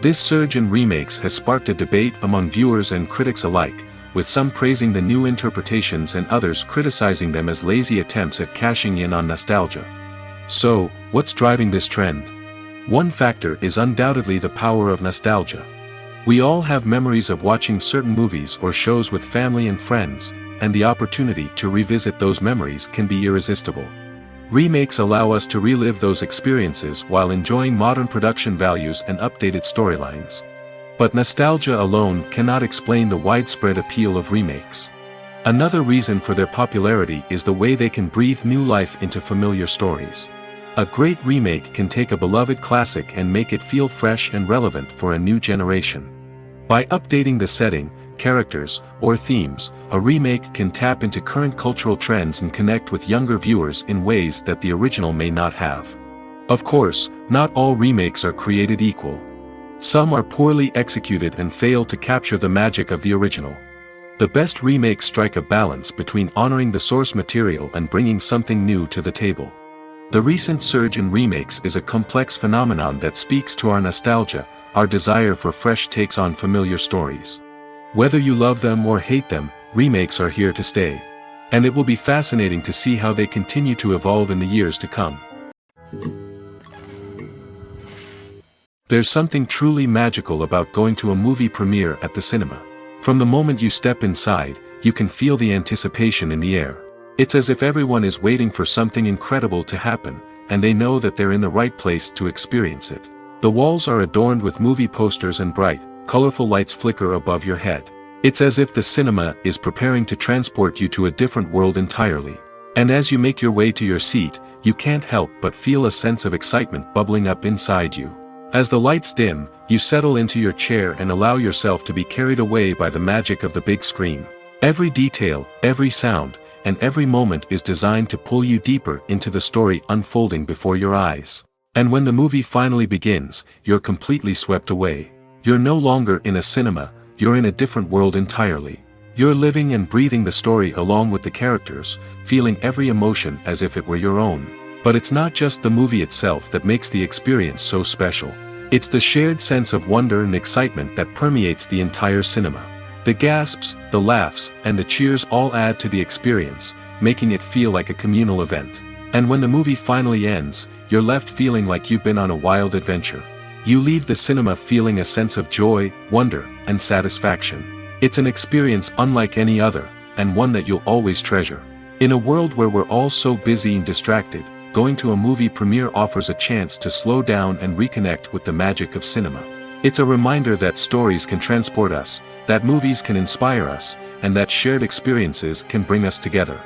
This surge in remakes has sparked a debate among viewers and critics alike, with some praising the new interpretations and others criticizing them as lazy attempts at cashing in on nostalgia. So, what's driving this trend? One factor is undoubtedly the power of nostalgia. We all have memories of watching certain movies or shows with family and friends, and the opportunity to revisit those memories can be irresistible. Remakes allow us to relive those experiences while enjoying modern production values and updated storylines. But nostalgia alone cannot explain the widespread appeal of remakes. Another reason for their popularity is the way they can breathe new life into familiar stories. A great remake can take a beloved classic and make it feel fresh and relevant for a new generation. By updating the setting, characters, or themes, a remake can tap into current cultural trends and connect with younger viewers in ways that the original may not have. Of course, not all remakes are created equal. Some are poorly executed and fail to capture the magic of the original. The best remakes strike a balance between honoring the source material and bringing something new to the table. The recent surge in remakes is a complex phenomenon that speaks to our nostalgia, our desire for fresh takes on familiar stories. Whether you love them or hate them, remakes are here to stay. And it will be fascinating to see how they continue to evolve in the years to come. There's something truly magical about going to a movie premiere at the cinema. From the moment you step inside, you can feel the anticipation in the air. It's as if everyone is waiting for something incredible to happen, and they know that they're in the right place to experience it. The walls are adorned with movie posters and bright, colorful lights flicker above your head. It's as if the cinema is preparing to transport you to a different world entirely. And as you make your way to your seat, you can't help but feel a sense of excitement bubbling up inside you. As the lights dim, you settle into your chair and allow yourself to be carried away by the magic of the big screen. Every detail, every sound, and every moment is designed to pull you deeper into the story unfolding before your eyes. And when the movie finally begins, you're completely swept away. You're no longer in a cinema, you're in a different world entirely. You're living and breathing the story along with the characters, feeling every emotion as if it were your own. But it's not just the movie itself that makes the experience so special. It's the shared sense of wonder and excitement that permeates the entire cinema. The gasps, the laughs, and the cheers all add to the experience, making it feel like a communal event. And when the movie finally ends, you're left feeling like you've been on a wild adventure. You leave the cinema feeling a sense of joy, wonder, and satisfaction. It's an experience unlike any other, and one that you'll always treasure. In a world where we're all so busy and distracted, going to a movie premiere offers a chance to slow down and reconnect with the magic of cinema. It's a reminder that stories can transport us, that movies can inspire us, and that shared experiences can bring us together.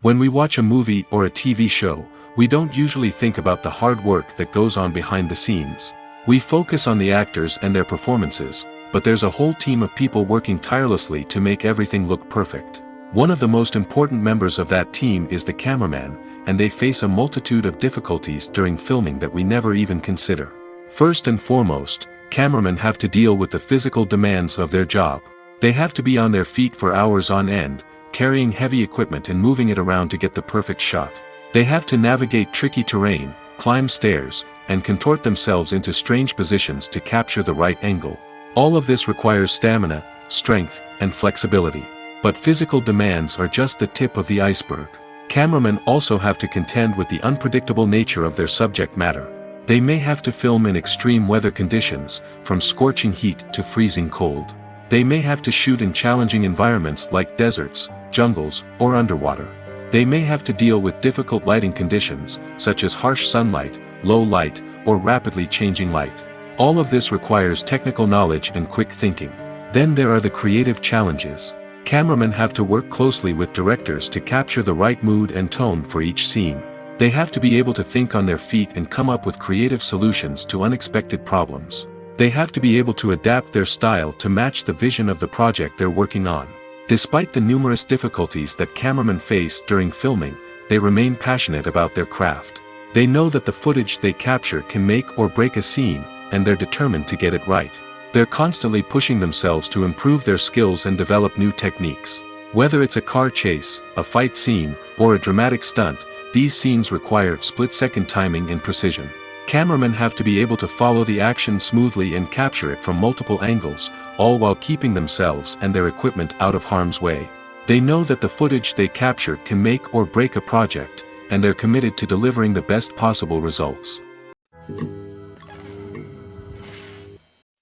When we watch a movie or a TV show, we don't usually think about the hard work that goes on behind the scenes. We focus on the actors and their performances, but there's a whole team of people working tirelessly to make everything look perfect. One of the most important members of that team is the cameraman, and they face a multitude of difficulties during filming that we never even consider. First and foremost, cameramen have to deal with the physical demands of their job. They have to be on their feet for hours on end, carrying heavy equipment and moving it around to get the perfect shot. They have to navigate tricky terrain, climb stairs, and contort themselves into strange positions to capture the right angle. All of this requires stamina, strength, and flexibility. But physical demands are just the tip of the iceberg. Cameramen also have to contend with the unpredictable nature of their subject matter. They may have to film in extreme weather conditions, from scorching heat to freezing cold. They may have to shoot in challenging environments like deserts, jungles, or underwater. They may have to deal with difficult lighting conditions, such as harsh sunlight, low light, or rapidly changing light. All of this requires technical knowledge and quick thinking. Then there are the creative challenges. Cameramen have to work closely with directors to capture the right mood and tone for each scene. They have to be able to think on their feet and come up with creative solutions to unexpected problems. They have to be able to adapt their style to match the vision of the project they're working on. Despite the numerous difficulties that cameramen face during filming, they remain passionate about their craft. They know that the footage they capture can make or break a scene, and they're determined to get it right. They're constantly pushing themselves to improve their skills and develop new techniques. Whether it's a car chase, a fight scene, or a dramatic stunt, these scenes require split-second timing and precision. Cameramen have to be able to follow the action smoothly and capture it from multiple angles, all while keeping themselves and their equipment out of harm's way. They know that the footage they capture can make or break a project, and they're committed to delivering the best possible results.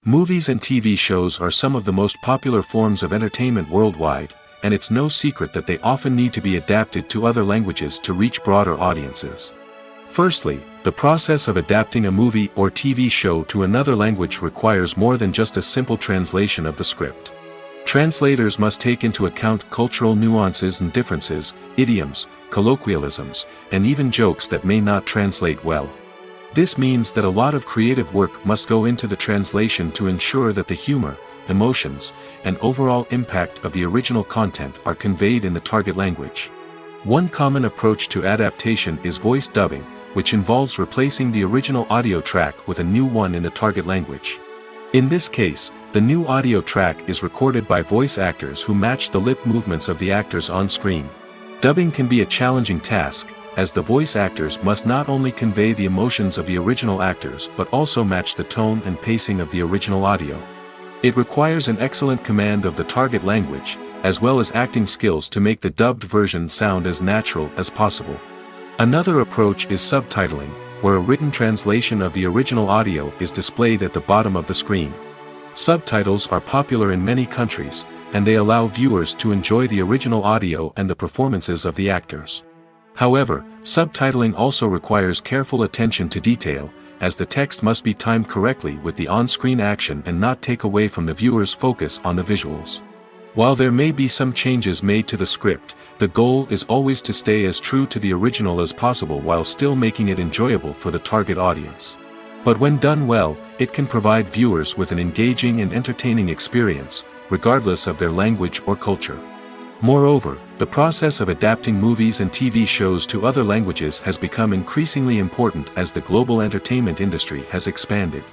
Movies and TV shows are some of the most popular forms of entertainment worldwide, and it's no secret that they often need to be adapted to other languages to reach broader audiences. Firstly, the process of adapting a movie or TV show to another language requires more than just a simple translation of the script. Translators must take into account cultural nuances and differences, idioms, colloquialisms, and even jokes that may not translate well. This means that a lot of creative work must go into the translation to ensure that the humor, emotions, and overall impact of the original content are conveyed in the target language. One common approach to adaptation is voice dubbing, which involves replacing the original audio track with a new one in the target language. In this case, the new audio track is recorded by voice actors who match the lip movements of the actors on screen. Dubbing can be a challenging task, as the voice actors must not only convey the emotions of the original actors but also match the tone and pacing of the original audio. It requires an excellent command of the target language, as well as acting skills to make the dubbed version sound as natural as possible. Another approach is subtitling, where a written translation of the original audio is displayed at the bottom of the screen. Subtitles are popular in many countries, and they allow viewers to enjoy the original audio and the performances of the actors. However, subtitling also requires careful attention to detail, as the text must be timed correctly with the on-screen action and not take away from the viewer's focus on the visuals. While there may be some changes made to the script, the goal is always to stay as true to the original as possible while still making it enjoyable for the target audience. But when done well, it can provide viewers with an engaging and entertaining experience, regardless of their language or culture. Moreover, the process of adapting movies and TV shows to other languages has become increasingly important as the global entertainment industry has expanded.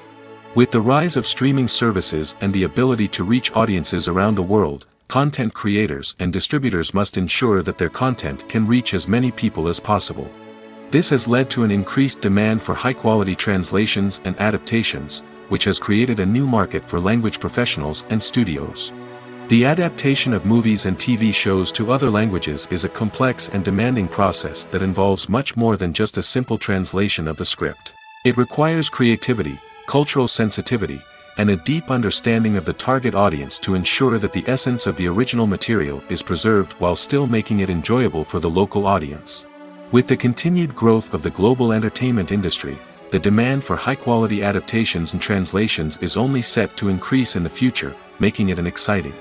With the rise of streaming services and the ability to reach audiences around the world, content creators and distributors must ensure that their content can reach as many people as possible. This has led to an increased demand for high-quality translations and adaptations, which has created a new market for language professionals and studios. The adaptation of movies and TV shows to other languages is a complex and demanding process that involves much more than just a simple translation of the script. It requires creativity, cultural sensitivity, and a deep understanding of the target audience to ensure that the essence of the original material is preserved while still making it enjoyable for the local audience. With the continued growth of the global entertainment industry, the demand for high-quality adaptations and translations is only set to increase in the future, making it an exciting.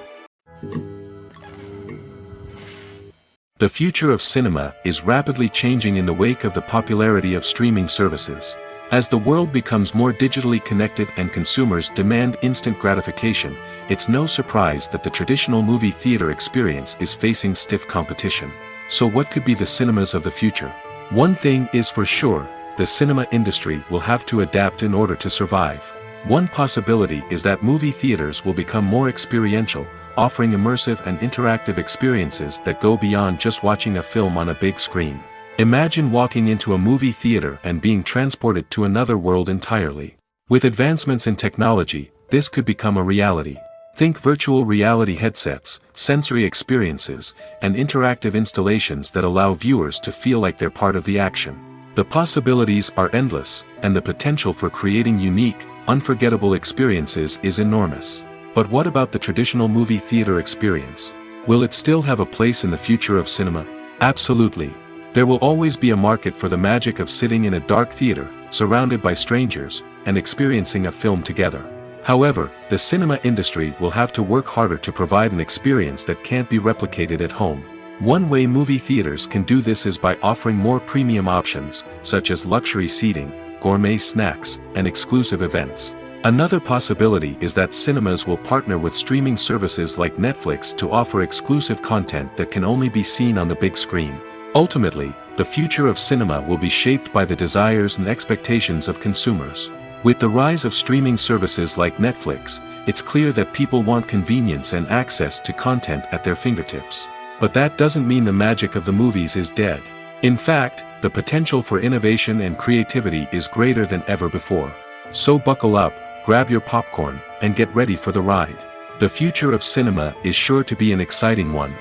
The future of cinema is rapidly changing in the wake of the popularity of streaming services. As the world becomes more digitally connected and consumers demand instant gratification, it's no surprise that the traditional movie theater experience is facing stiff competition. So what could be the cinemas of the future? One thing is for sure, the cinema industry will have to adapt in order to survive. One possibility is that movie theaters will become more experiential, offering immersive and interactive experiences that go beyond just watching a film on a big screen. Imagine walking into a movie theater and being transported to another world entirely. With advancements in technology, this could become a reality. Think virtual reality headsets, sensory experiences, and interactive installations that allow viewers to feel like they're part of the action. The possibilities are endless, and the potential for creating unique, unforgettable experiences is enormous. But what about the traditional movie theater experience? Will it still have a place in the future of cinema? Absolutely. There will always be a market for the magic of sitting in a dark theater, surrounded by strangers, and experiencing a film together. However, the cinema industry will have to work harder to provide an experience that can't be replicated at home. One way movie theaters can do this is by offering more premium options, such as luxury seating, gourmet snacks, and exclusive events. Another possibility is that cinemas will partner with streaming services like Netflix to offer exclusive content that can only be seen on the big screen. Ultimately, the future of cinema will be shaped by the desires and expectations of consumers. With the rise of streaming services like Netflix, it's clear that people want convenience and access to content at their fingertips. But that doesn't mean the magic of the movies is dead. In fact, the potential for innovation and creativity is greater than ever before. So buckle up, grab your popcorn, and get ready for the ride. The future of cinema is sure to be an exciting one.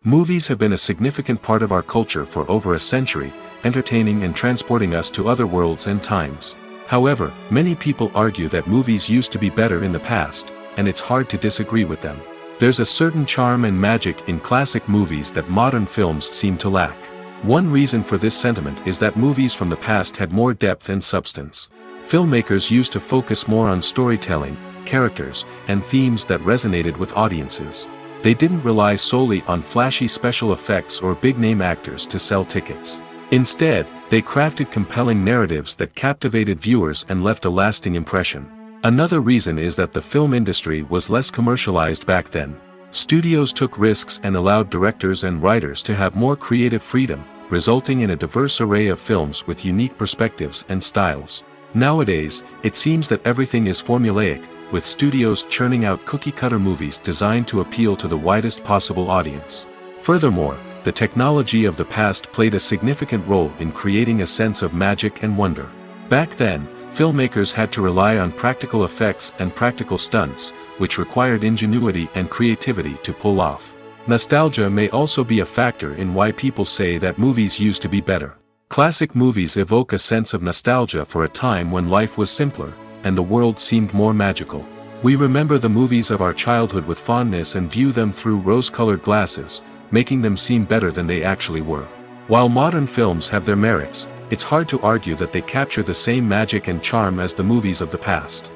Movies have been a significant part of our culture for over a century, entertaining and transporting us to other worlds and times. However, many people argue that movies used to be better in the past, and it's hard to disagree with them. There's a certain charm and magic in classic movies that modern films seem to lack. One reason for this sentiment is that movies from the past had more depth and substance. Filmmakers used to focus more on storytelling, characters, and themes that resonated with audiences. They didn't rely solely on flashy special effects or big-name actors to sell tickets. Instead, they crafted compelling narratives that captivated viewers and left a lasting impression. Another reason is that the film industry was less commercialized back then. Studios took risks and allowed directors and writers to have more creative freedom, resulting in a diverse array of films with unique perspectives and styles. Nowadays, it seems that everything is formulaic, with studios churning out cookie-cutter movies designed to appeal to the widest possible audience. Furthermore, the technology of the past played a significant role in creating a sense of magic and wonder. Back then, filmmakers had to rely on practical effects and practical stunts, which required ingenuity and creativity to pull off. Nostalgia may also be a factor in why people say that movies used to be better. Classic movies evoke a sense of nostalgia for a time when life was simpler, and the world seemed more magical. We remember the movies of our childhood with fondness and view them through rose-colored glasses, making them seem better than they actually were. While modern films have their merits, it's hard to argue that they capture the same magic and charm as the movies of the past.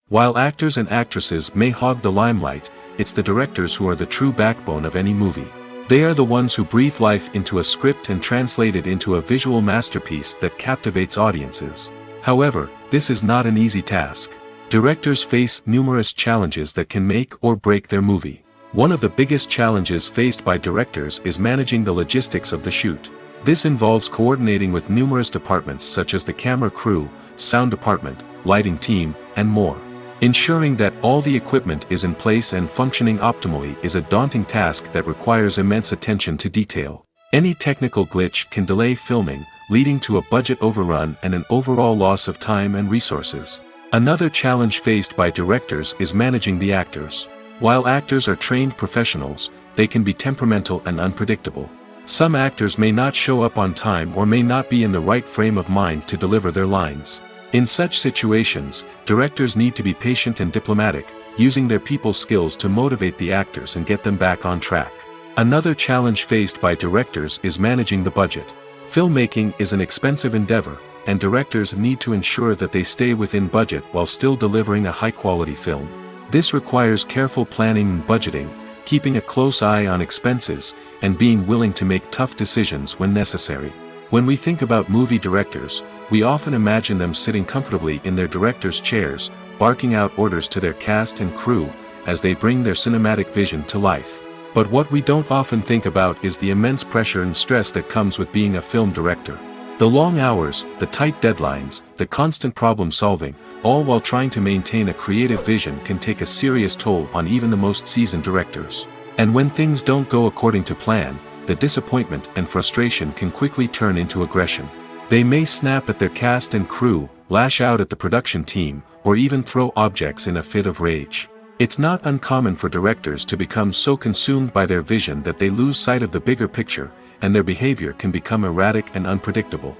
While actors and actresses may hog the limelight, it's the directors who are the true backbone of any movie. They are the ones who breathe life into a script and translate it into a visual masterpiece that captivates audiences. However, this is not an easy task. Directors face numerous challenges that can make or break their movie. One of the biggest challenges faced by directors is managing the logistics of the shoot. This involves coordinating with numerous departments such as the camera crew, sound department, lighting team, and more. Ensuring that all the equipment is in place and functioning optimally is a daunting task that requires immense attention to detail. Any technical glitch can delay filming, leading to a budget overrun and an overall loss of time and resources. Another challenge faced by directors is managing the actors. While actors are trained professionals, they can be temperamental and unpredictable. Some actors may not show up on time or may not be in the right frame of mind to deliver their lines. In such situations, directors need to be patient and diplomatic, using their people skills to motivate the actors and get them back on track. Another challenge faced by directors is managing the budget. Filmmaking is an expensive endeavor, and directors need to ensure that they stay within budget while still delivering a high-quality film. This requires careful planning and budgeting, keeping a close eye on expenses, and being willing to make tough decisions when necessary. When we think about movie directors, we often imagine them sitting comfortably in their director's chairs, barking out orders to their cast and crew, as they bring their cinematic vision to life. But what we don't often think about is the immense pressure and stress that comes with being a film director. The long hours, the tight deadlines, the constant problem solving, all while trying to maintain a creative vision can take a serious toll on even the most seasoned directors. And when things don't go according to plan, the disappointment and frustration can quickly turn into aggression. They may snap at their cast and crew, lash out at the production team, or even throw objects in a fit of rage. It's not uncommon for directors to become so consumed by their vision that they lose sight of the bigger picture, and their behavior can become erratic and unpredictable.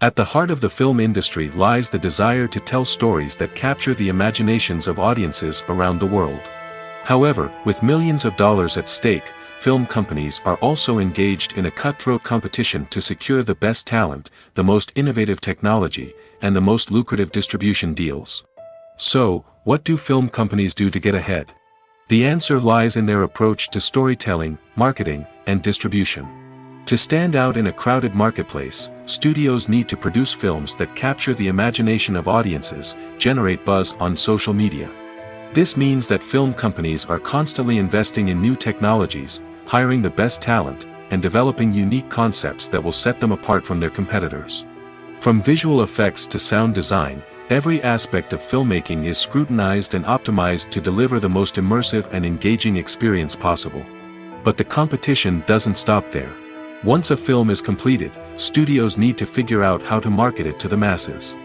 At the heart of the film industry lies the desire to tell stories that capture the imaginations of audiences around the world. However, with millions of dollars at stake, film companies are also engaged in a cutthroat competition to secure the best talent, the most innovative technology, and the most lucrative distribution deals. So, what do film companies do to get ahead? The answer lies in their approach to storytelling, marketing, and distribution. To stand out in a crowded marketplace, studios need to produce films that capture the imagination of audiences, generate buzz on social media. This means that film companies are constantly investing in new technologies, hiring the best talent, and developing unique concepts that will set them apart from their competitors. From visual effects to sound design, every aspect of filmmaking is scrutinized and optimized to deliver the most immersive and engaging experience possible. But the competition doesn't stop there. Once a film is completed, studios need to figure out how to market it to the masses.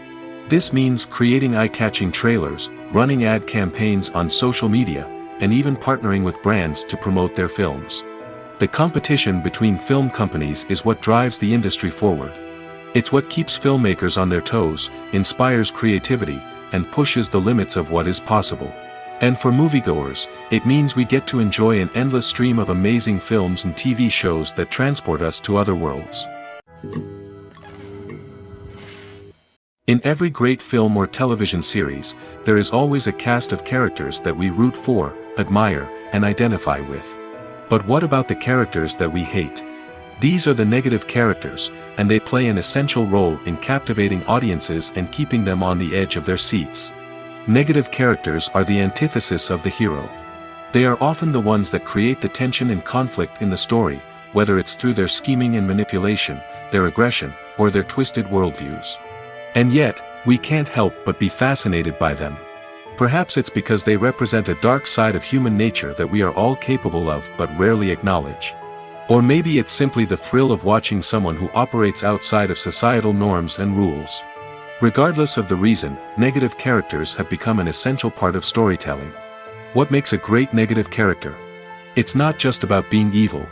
This means creating eye-catching trailers, running ad campaigns on social media, and even partnering with brands to promote their films. The competition between film companies is what drives the industry forward. It's what keeps filmmakers on their toes, inspires creativity, and pushes the limits of what is possible. And for moviegoers, it means we get to enjoy an endless stream of amazing films and TV shows that transport us to other worlds. In every great film or television series, there is always a cast of characters that we root for, admire, and identify with. But what about the characters that we hate? These are the negative characters, and they play an essential role in captivating audiences and keeping them on the edge of their seats. Negative characters are the antithesis of the hero. They are often the ones that create the tension and conflict in the story, whether it's through their scheming and manipulation, their aggression, or their twisted worldviews. And yet, we can't help but be fascinated by them. Perhaps it's because they represent a dark side of human nature that we are all capable of but rarely acknowledge. Or maybe it's simply the thrill of watching someone who operates outside of societal norms and rules. Regardless of the reason, negative characters have become an essential part of storytelling. What makes a great negative character? It's not just about being evil.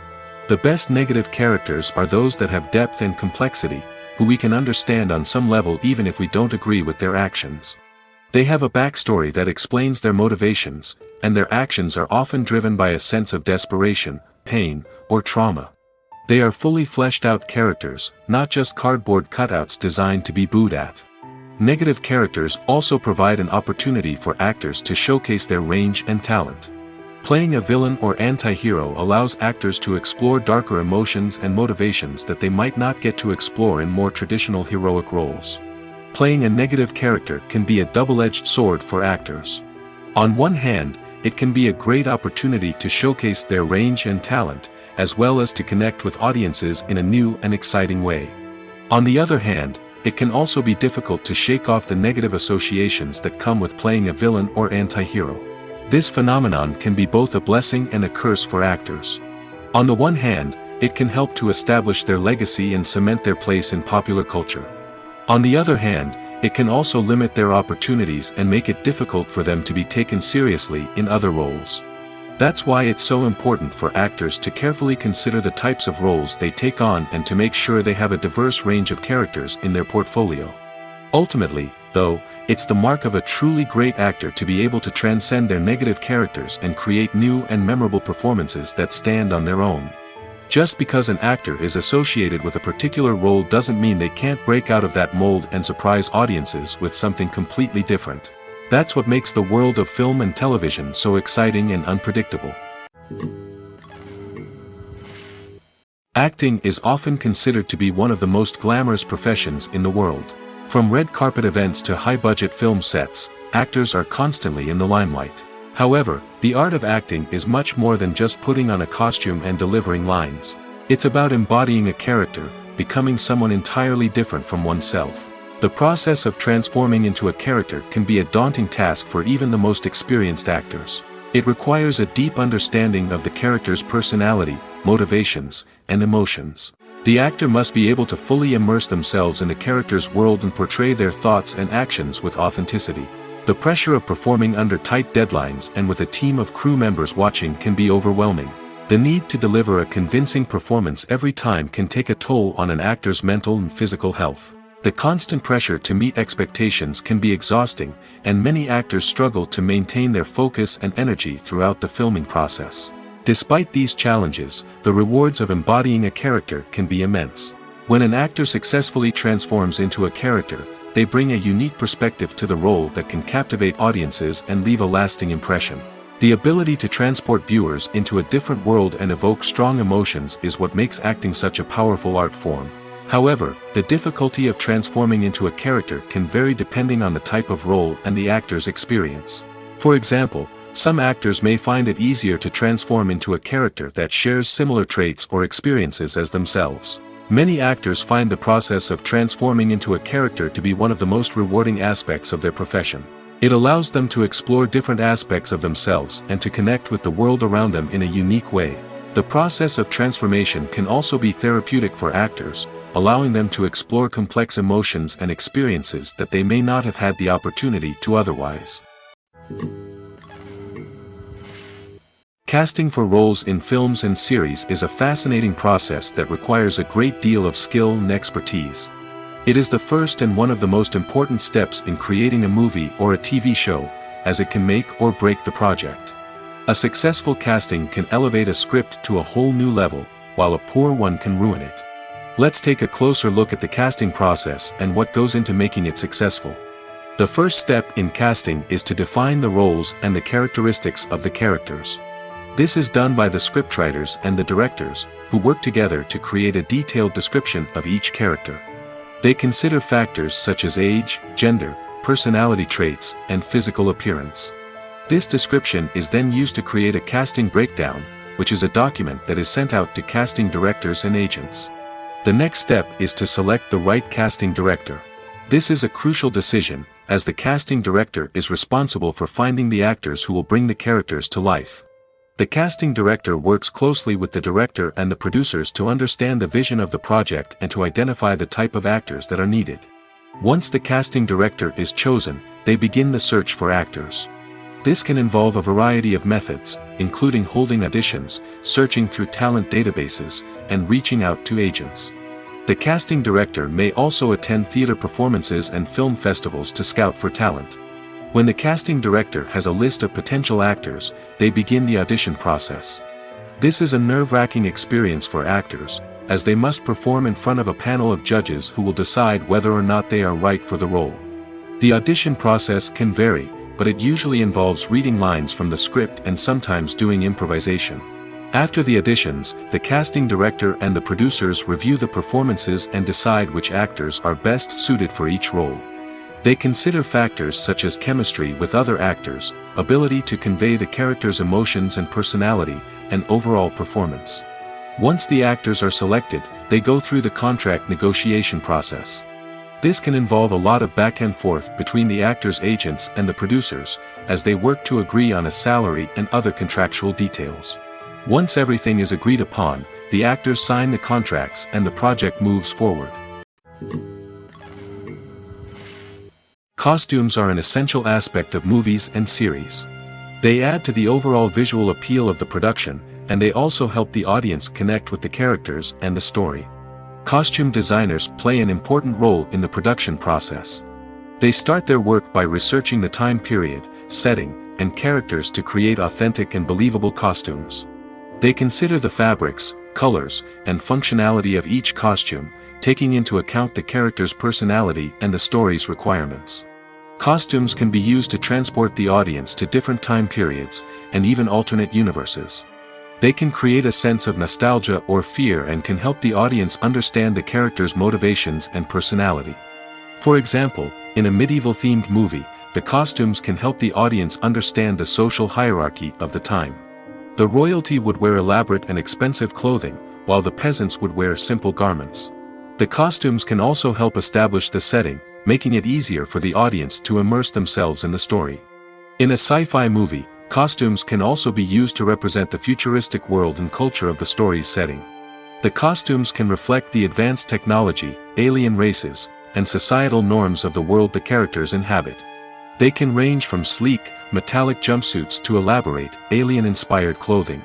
The best negative characters are those that have depth and complexity, who we can understand on some level even if we don't agree with their actions. They have a backstory that explains their motivations, and their actions are often driven by a sense of desperation, pain, or trauma. They are fully fleshed out characters, not just cardboard cutouts designed to be booed at. Negative characters also provide an opportunity for actors to showcase their range and talent. Playing a villain or anti-hero allows actors to explore darker emotions and motivations that they might not get to explore in more traditional heroic roles. Playing a negative character can be a double-edged sword for actors. On one hand, it can be a great opportunity to showcase their range and talent, as well as to connect with audiences in a new and exciting way. On the other hand, it can also be difficult to shake off the negative associations that come with playing a villain or anti-hero. This phenomenon can be both a blessing and a curse for actors. On the one hand, it can help to establish their legacy and cement their place in popular culture. On the other hand, it can also limit their opportunities and make it difficult for them to be taken seriously in other roles. That's why it's so important for actors to carefully consider the types of roles they take on and to make sure they have a diverse range of characters in their portfolio. Ultimately, though, it's the mark of a truly great actor to be able to transcend their negative characters and create new and memorable performances that stand on their own. Just because an actor is associated with a particular role doesn't mean they can't break out of that mold and surprise audiences with something completely different. That's what makes the world of film and television so exciting and unpredictable. Acting is often considered to be one of the most glamorous professions in the world. From red carpet events to high-budget film sets, actors are constantly in the limelight. However, the art of acting is much more than just putting on a costume and delivering lines. It's about embodying a character, becoming someone entirely different from oneself. The process of transforming into a character can be a daunting task for even the most experienced actors. It requires a deep understanding of the character's personality, motivations, and emotions. The actor must be able to fully immerse themselves in the character's world and portray their thoughts and actions with authenticity. The pressure of performing under tight deadlines and with a team of crew members watching can be overwhelming. The need to deliver a convincing performance every time can take a toll on an actor's mental and physical health. The constant pressure to meet expectations can be exhausting, and many actors struggle to maintain their focus and energy throughout the filming process. Despite these challenges, the rewards of embodying a character can be immense. When an actor successfully transforms into a character, they bring a unique perspective to the role that can captivate audiences and leave a lasting impression. The ability to transport viewers into a different world and evoke strong emotions is what makes acting such a powerful art form. However, the difficulty of transforming into a character can vary depending on the type of role and the actor's experience. For example, some actors may find it easier to transform into a character that shares similar traits or experiences as themselves. Many actors find the process of transforming into a character to be one of the most rewarding aspects of their profession. It allows them to explore different aspects of themselves and to connect with the world around them in a unique way. The process of transformation can also be therapeutic for actors, allowing them to explore complex emotions and experiences that they may not have had the opportunity to otherwise. Casting for roles in films and series is a fascinating process that requires a great deal of skill and expertise. It is the first and one of the most important steps in creating a movie or a TV show, as it can make or break the project. A successful casting can elevate a script to a whole new level, while a poor one can ruin it. Let's take a closer look at the casting process and what goes into making it successful. The first step in casting is to define the roles and the characteristics of the characters. This is done by the scriptwriters and the directors, who work together to create a detailed description of each character. They consider factors such as age, gender, personality traits, and physical appearance. This description is then used to create a casting breakdown, which is a document that is sent out to casting directors and agents. The next step is to select the right casting director. This is a crucial decision, as the casting director is responsible for finding the actors who will bring the characters to life. The casting director works closely with the director and the producers to understand the vision of the project and to identify the type of actors that are needed. Once the casting director is chosen, they begin the search for actors. This can involve a variety of methods, including holding auditions, searching through talent databases, and reaching out to agents. The casting director may also attend theater performances and film festivals to scout for talent. When the casting director has a list of potential actors, they begin the audition process. This is a nerve-wracking experience for actors, as they must perform in front of a panel of judges who will decide whether or not they are right for the role. The audition process can vary, but it usually involves reading lines from the script and sometimes doing improvisation. After the auditions, the casting director and the producers review the performances and decide which actors are best suited for each role. They consider factors such as chemistry with other actors, ability to convey the character's emotions and personality, and overall performance. Once the actors are selected, they go through the contract negotiation process. This can involve a lot of back and forth between the actors' agents and the producers, as they work to agree on a salary and other contractual details. Once everything is agreed upon, the actors sign the contracts and the project moves forward. Costumes are an essential aspect of movies and series. They add to the overall visual appeal of the production, and they also help the audience connect with the characters and the story. Costume designers play an important role in the production process. They start their work by researching the time period, setting, and characters to create authentic and believable costumes. They consider the fabrics, colors, and functionality of each costume, taking into account the character's personality and the story's requirements. Costumes can be used to transport the audience to different time periods, and even alternate universes. They can create a sense of nostalgia or fear and can help the audience understand the character's motivations and personality. For example, in a medieval-themed movie, the costumes can help the audience understand the social hierarchy of the time. The royalty would wear elaborate and expensive clothing, while the peasants would wear simple garments. The costumes can also help establish the setting, making it easier for the audience to immerse themselves in the story. In a sci-fi movie, costumes can also be used to represent the futuristic world and culture of the story's setting. The costumes can reflect the advanced technology, alien races, and societal norms of the world the characters inhabit. They can range from sleek, metallic jumpsuits to elaborate, alien-inspired clothing.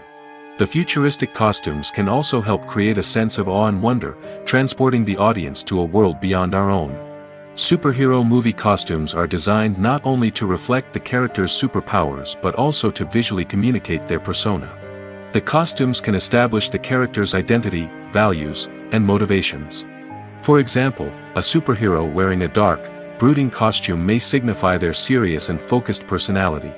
The futuristic costumes can also help create a sense of awe and wonder, transporting the audience to a world beyond our own. Superhero movie costumes are designed not only to reflect the character's superpowers but also to visually communicate their persona. The costumes can establish the character's identity, values, and motivations. For example, a superhero wearing a dark, brooding costume may signify their serious and focused personality.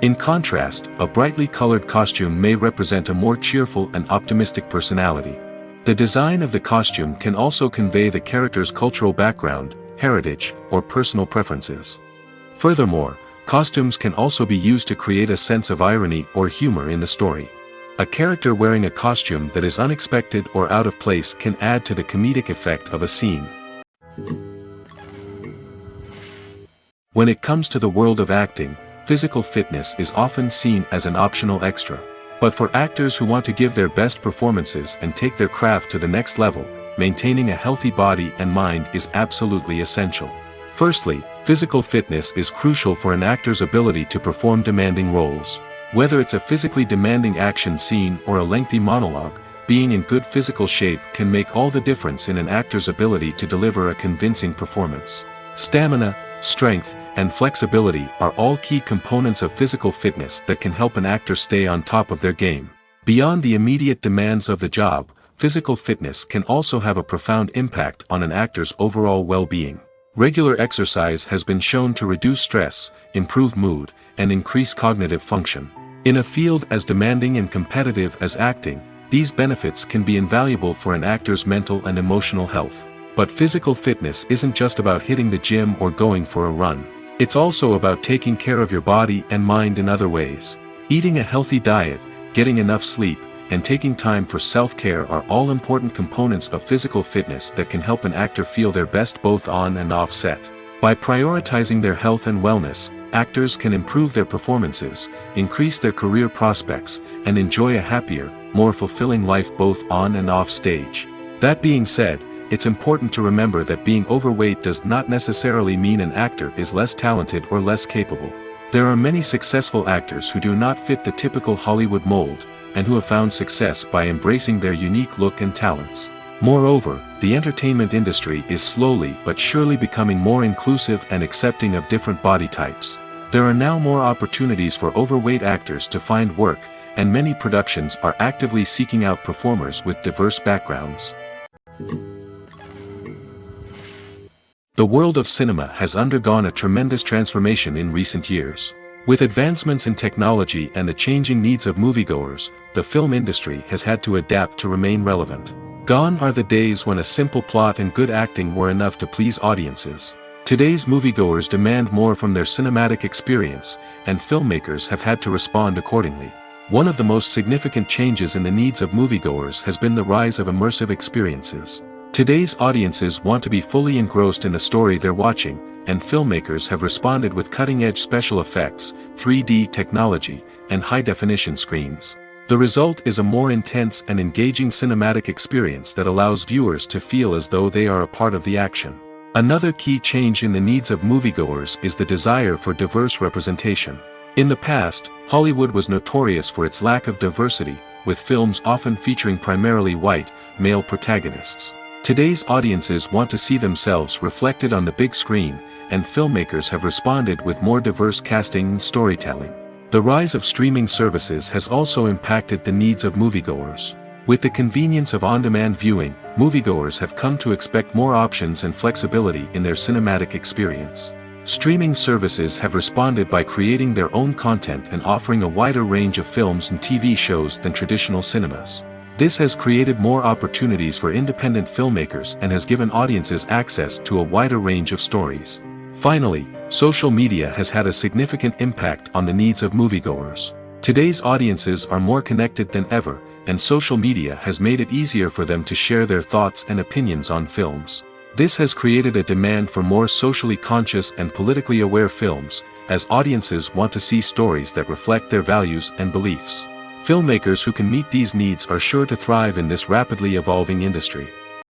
In contrast, a brightly colored costume may represent a more cheerful and optimistic personality. The design of the costume can also convey the character's cultural background, heritage, or personal preferences. Furthermore, costumes can also be used to create a sense of irony or humor in the story. A character wearing a costume that is unexpected or out of place can add to the comedic effect of a scene. When it comes to the world of acting, physical fitness is often seen as an optional extra. But for actors who want to give their best performances and take their craft to the next level, maintaining a healthy body and mind is absolutely essential. Firstly, physical fitness is crucial for an actor's ability to perform demanding roles. Whether it's a physically demanding action scene or a lengthy monologue, being in good physical shape can make all the difference in an actor's ability to deliver a convincing performance. Stamina, strength, and flexibility are all key components of physical fitness that can help an actor stay on top of their game. Beyond the immediate demands of the job, physical fitness can also have a profound impact on an actor's overall well-being. Regular exercise has been shown to reduce stress, improve mood, and increase cognitive function. In a field as demanding and competitive as acting, these benefits can be invaluable for an actor's mental and emotional health. But physical fitness isn't just about hitting the gym or going for a run. It's also about taking care of your body and mind in other ways. Eating a healthy diet, getting enough sleep, and taking time for self-care are all important components of physical fitness that can help an actor feel their best both on and off set. By prioritizing their health and wellness, actors can improve their performances, increase their career prospects, and enjoy a happier, more fulfilling life both on and off stage. That being said, it's important to remember that being overweight does not necessarily mean an actor is less talented or less capable. There are many successful actors who do not fit the typical Hollywood mold, and who have found success by embracing their unique look and talents. Moreover, the entertainment industry is slowly but surely becoming more inclusive and accepting of different body types. There are now more opportunities for overweight actors to find work, and many productions are actively seeking out performers with diverse backgrounds. The world of cinema has undergone a tremendous transformation in recent years. With advancements in technology and the changing needs of moviegoers, the film industry has had to adapt to remain relevant. Gone are the days when a simple plot and good acting were enough to please audiences. Today's moviegoers demand more from their cinematic experience, and filmmakers have had to respond accordingly. One of the most significant changes in the needs of moviegoers has been the rise of immersive experiences. Today's audiences want to be fully engrossed in the story they're watching, and filmmakers have responded with cutting-edge special effects, 3D technology, and high-definition screens. The result is a more intense and engaging cinematic experience that allows viewers to feel as though they are a part of the action. Another key change in the needs of moviegoers is the desire for diverse representation. In the past, Hollywood was notorious for its lack of diversity, with films often featuring primarily white, male protagonists. Today's audiences want to see themselves reflected on the big screen, and filmmakers have responded with more diverse casting and storytelling. The rise of streaming services has also impacted the needs of moviegoers. With the convenience of on-demand viewing, moviegoers have come to expect more options and flexibility in their cinematic experience. Streaming services have responded by creating their own content and offering a wider range of films and TV shows than traditional cinemas. This has created more opportunities for independent filmmakers and has given audiences access to a wider range of stories. Finally, social media has had a significant impact on the needs of moviegoers. Today's audiences are more connected than ever, and social media has made it easier for them to share their thoughts and opinions on films. This has created a demand for more socially conscious and politically aware films, as audiences want to see stories that reflect their values and beliefs. Filmmakers who can meet these needs are sure to thrive in this rapidly evolving industry.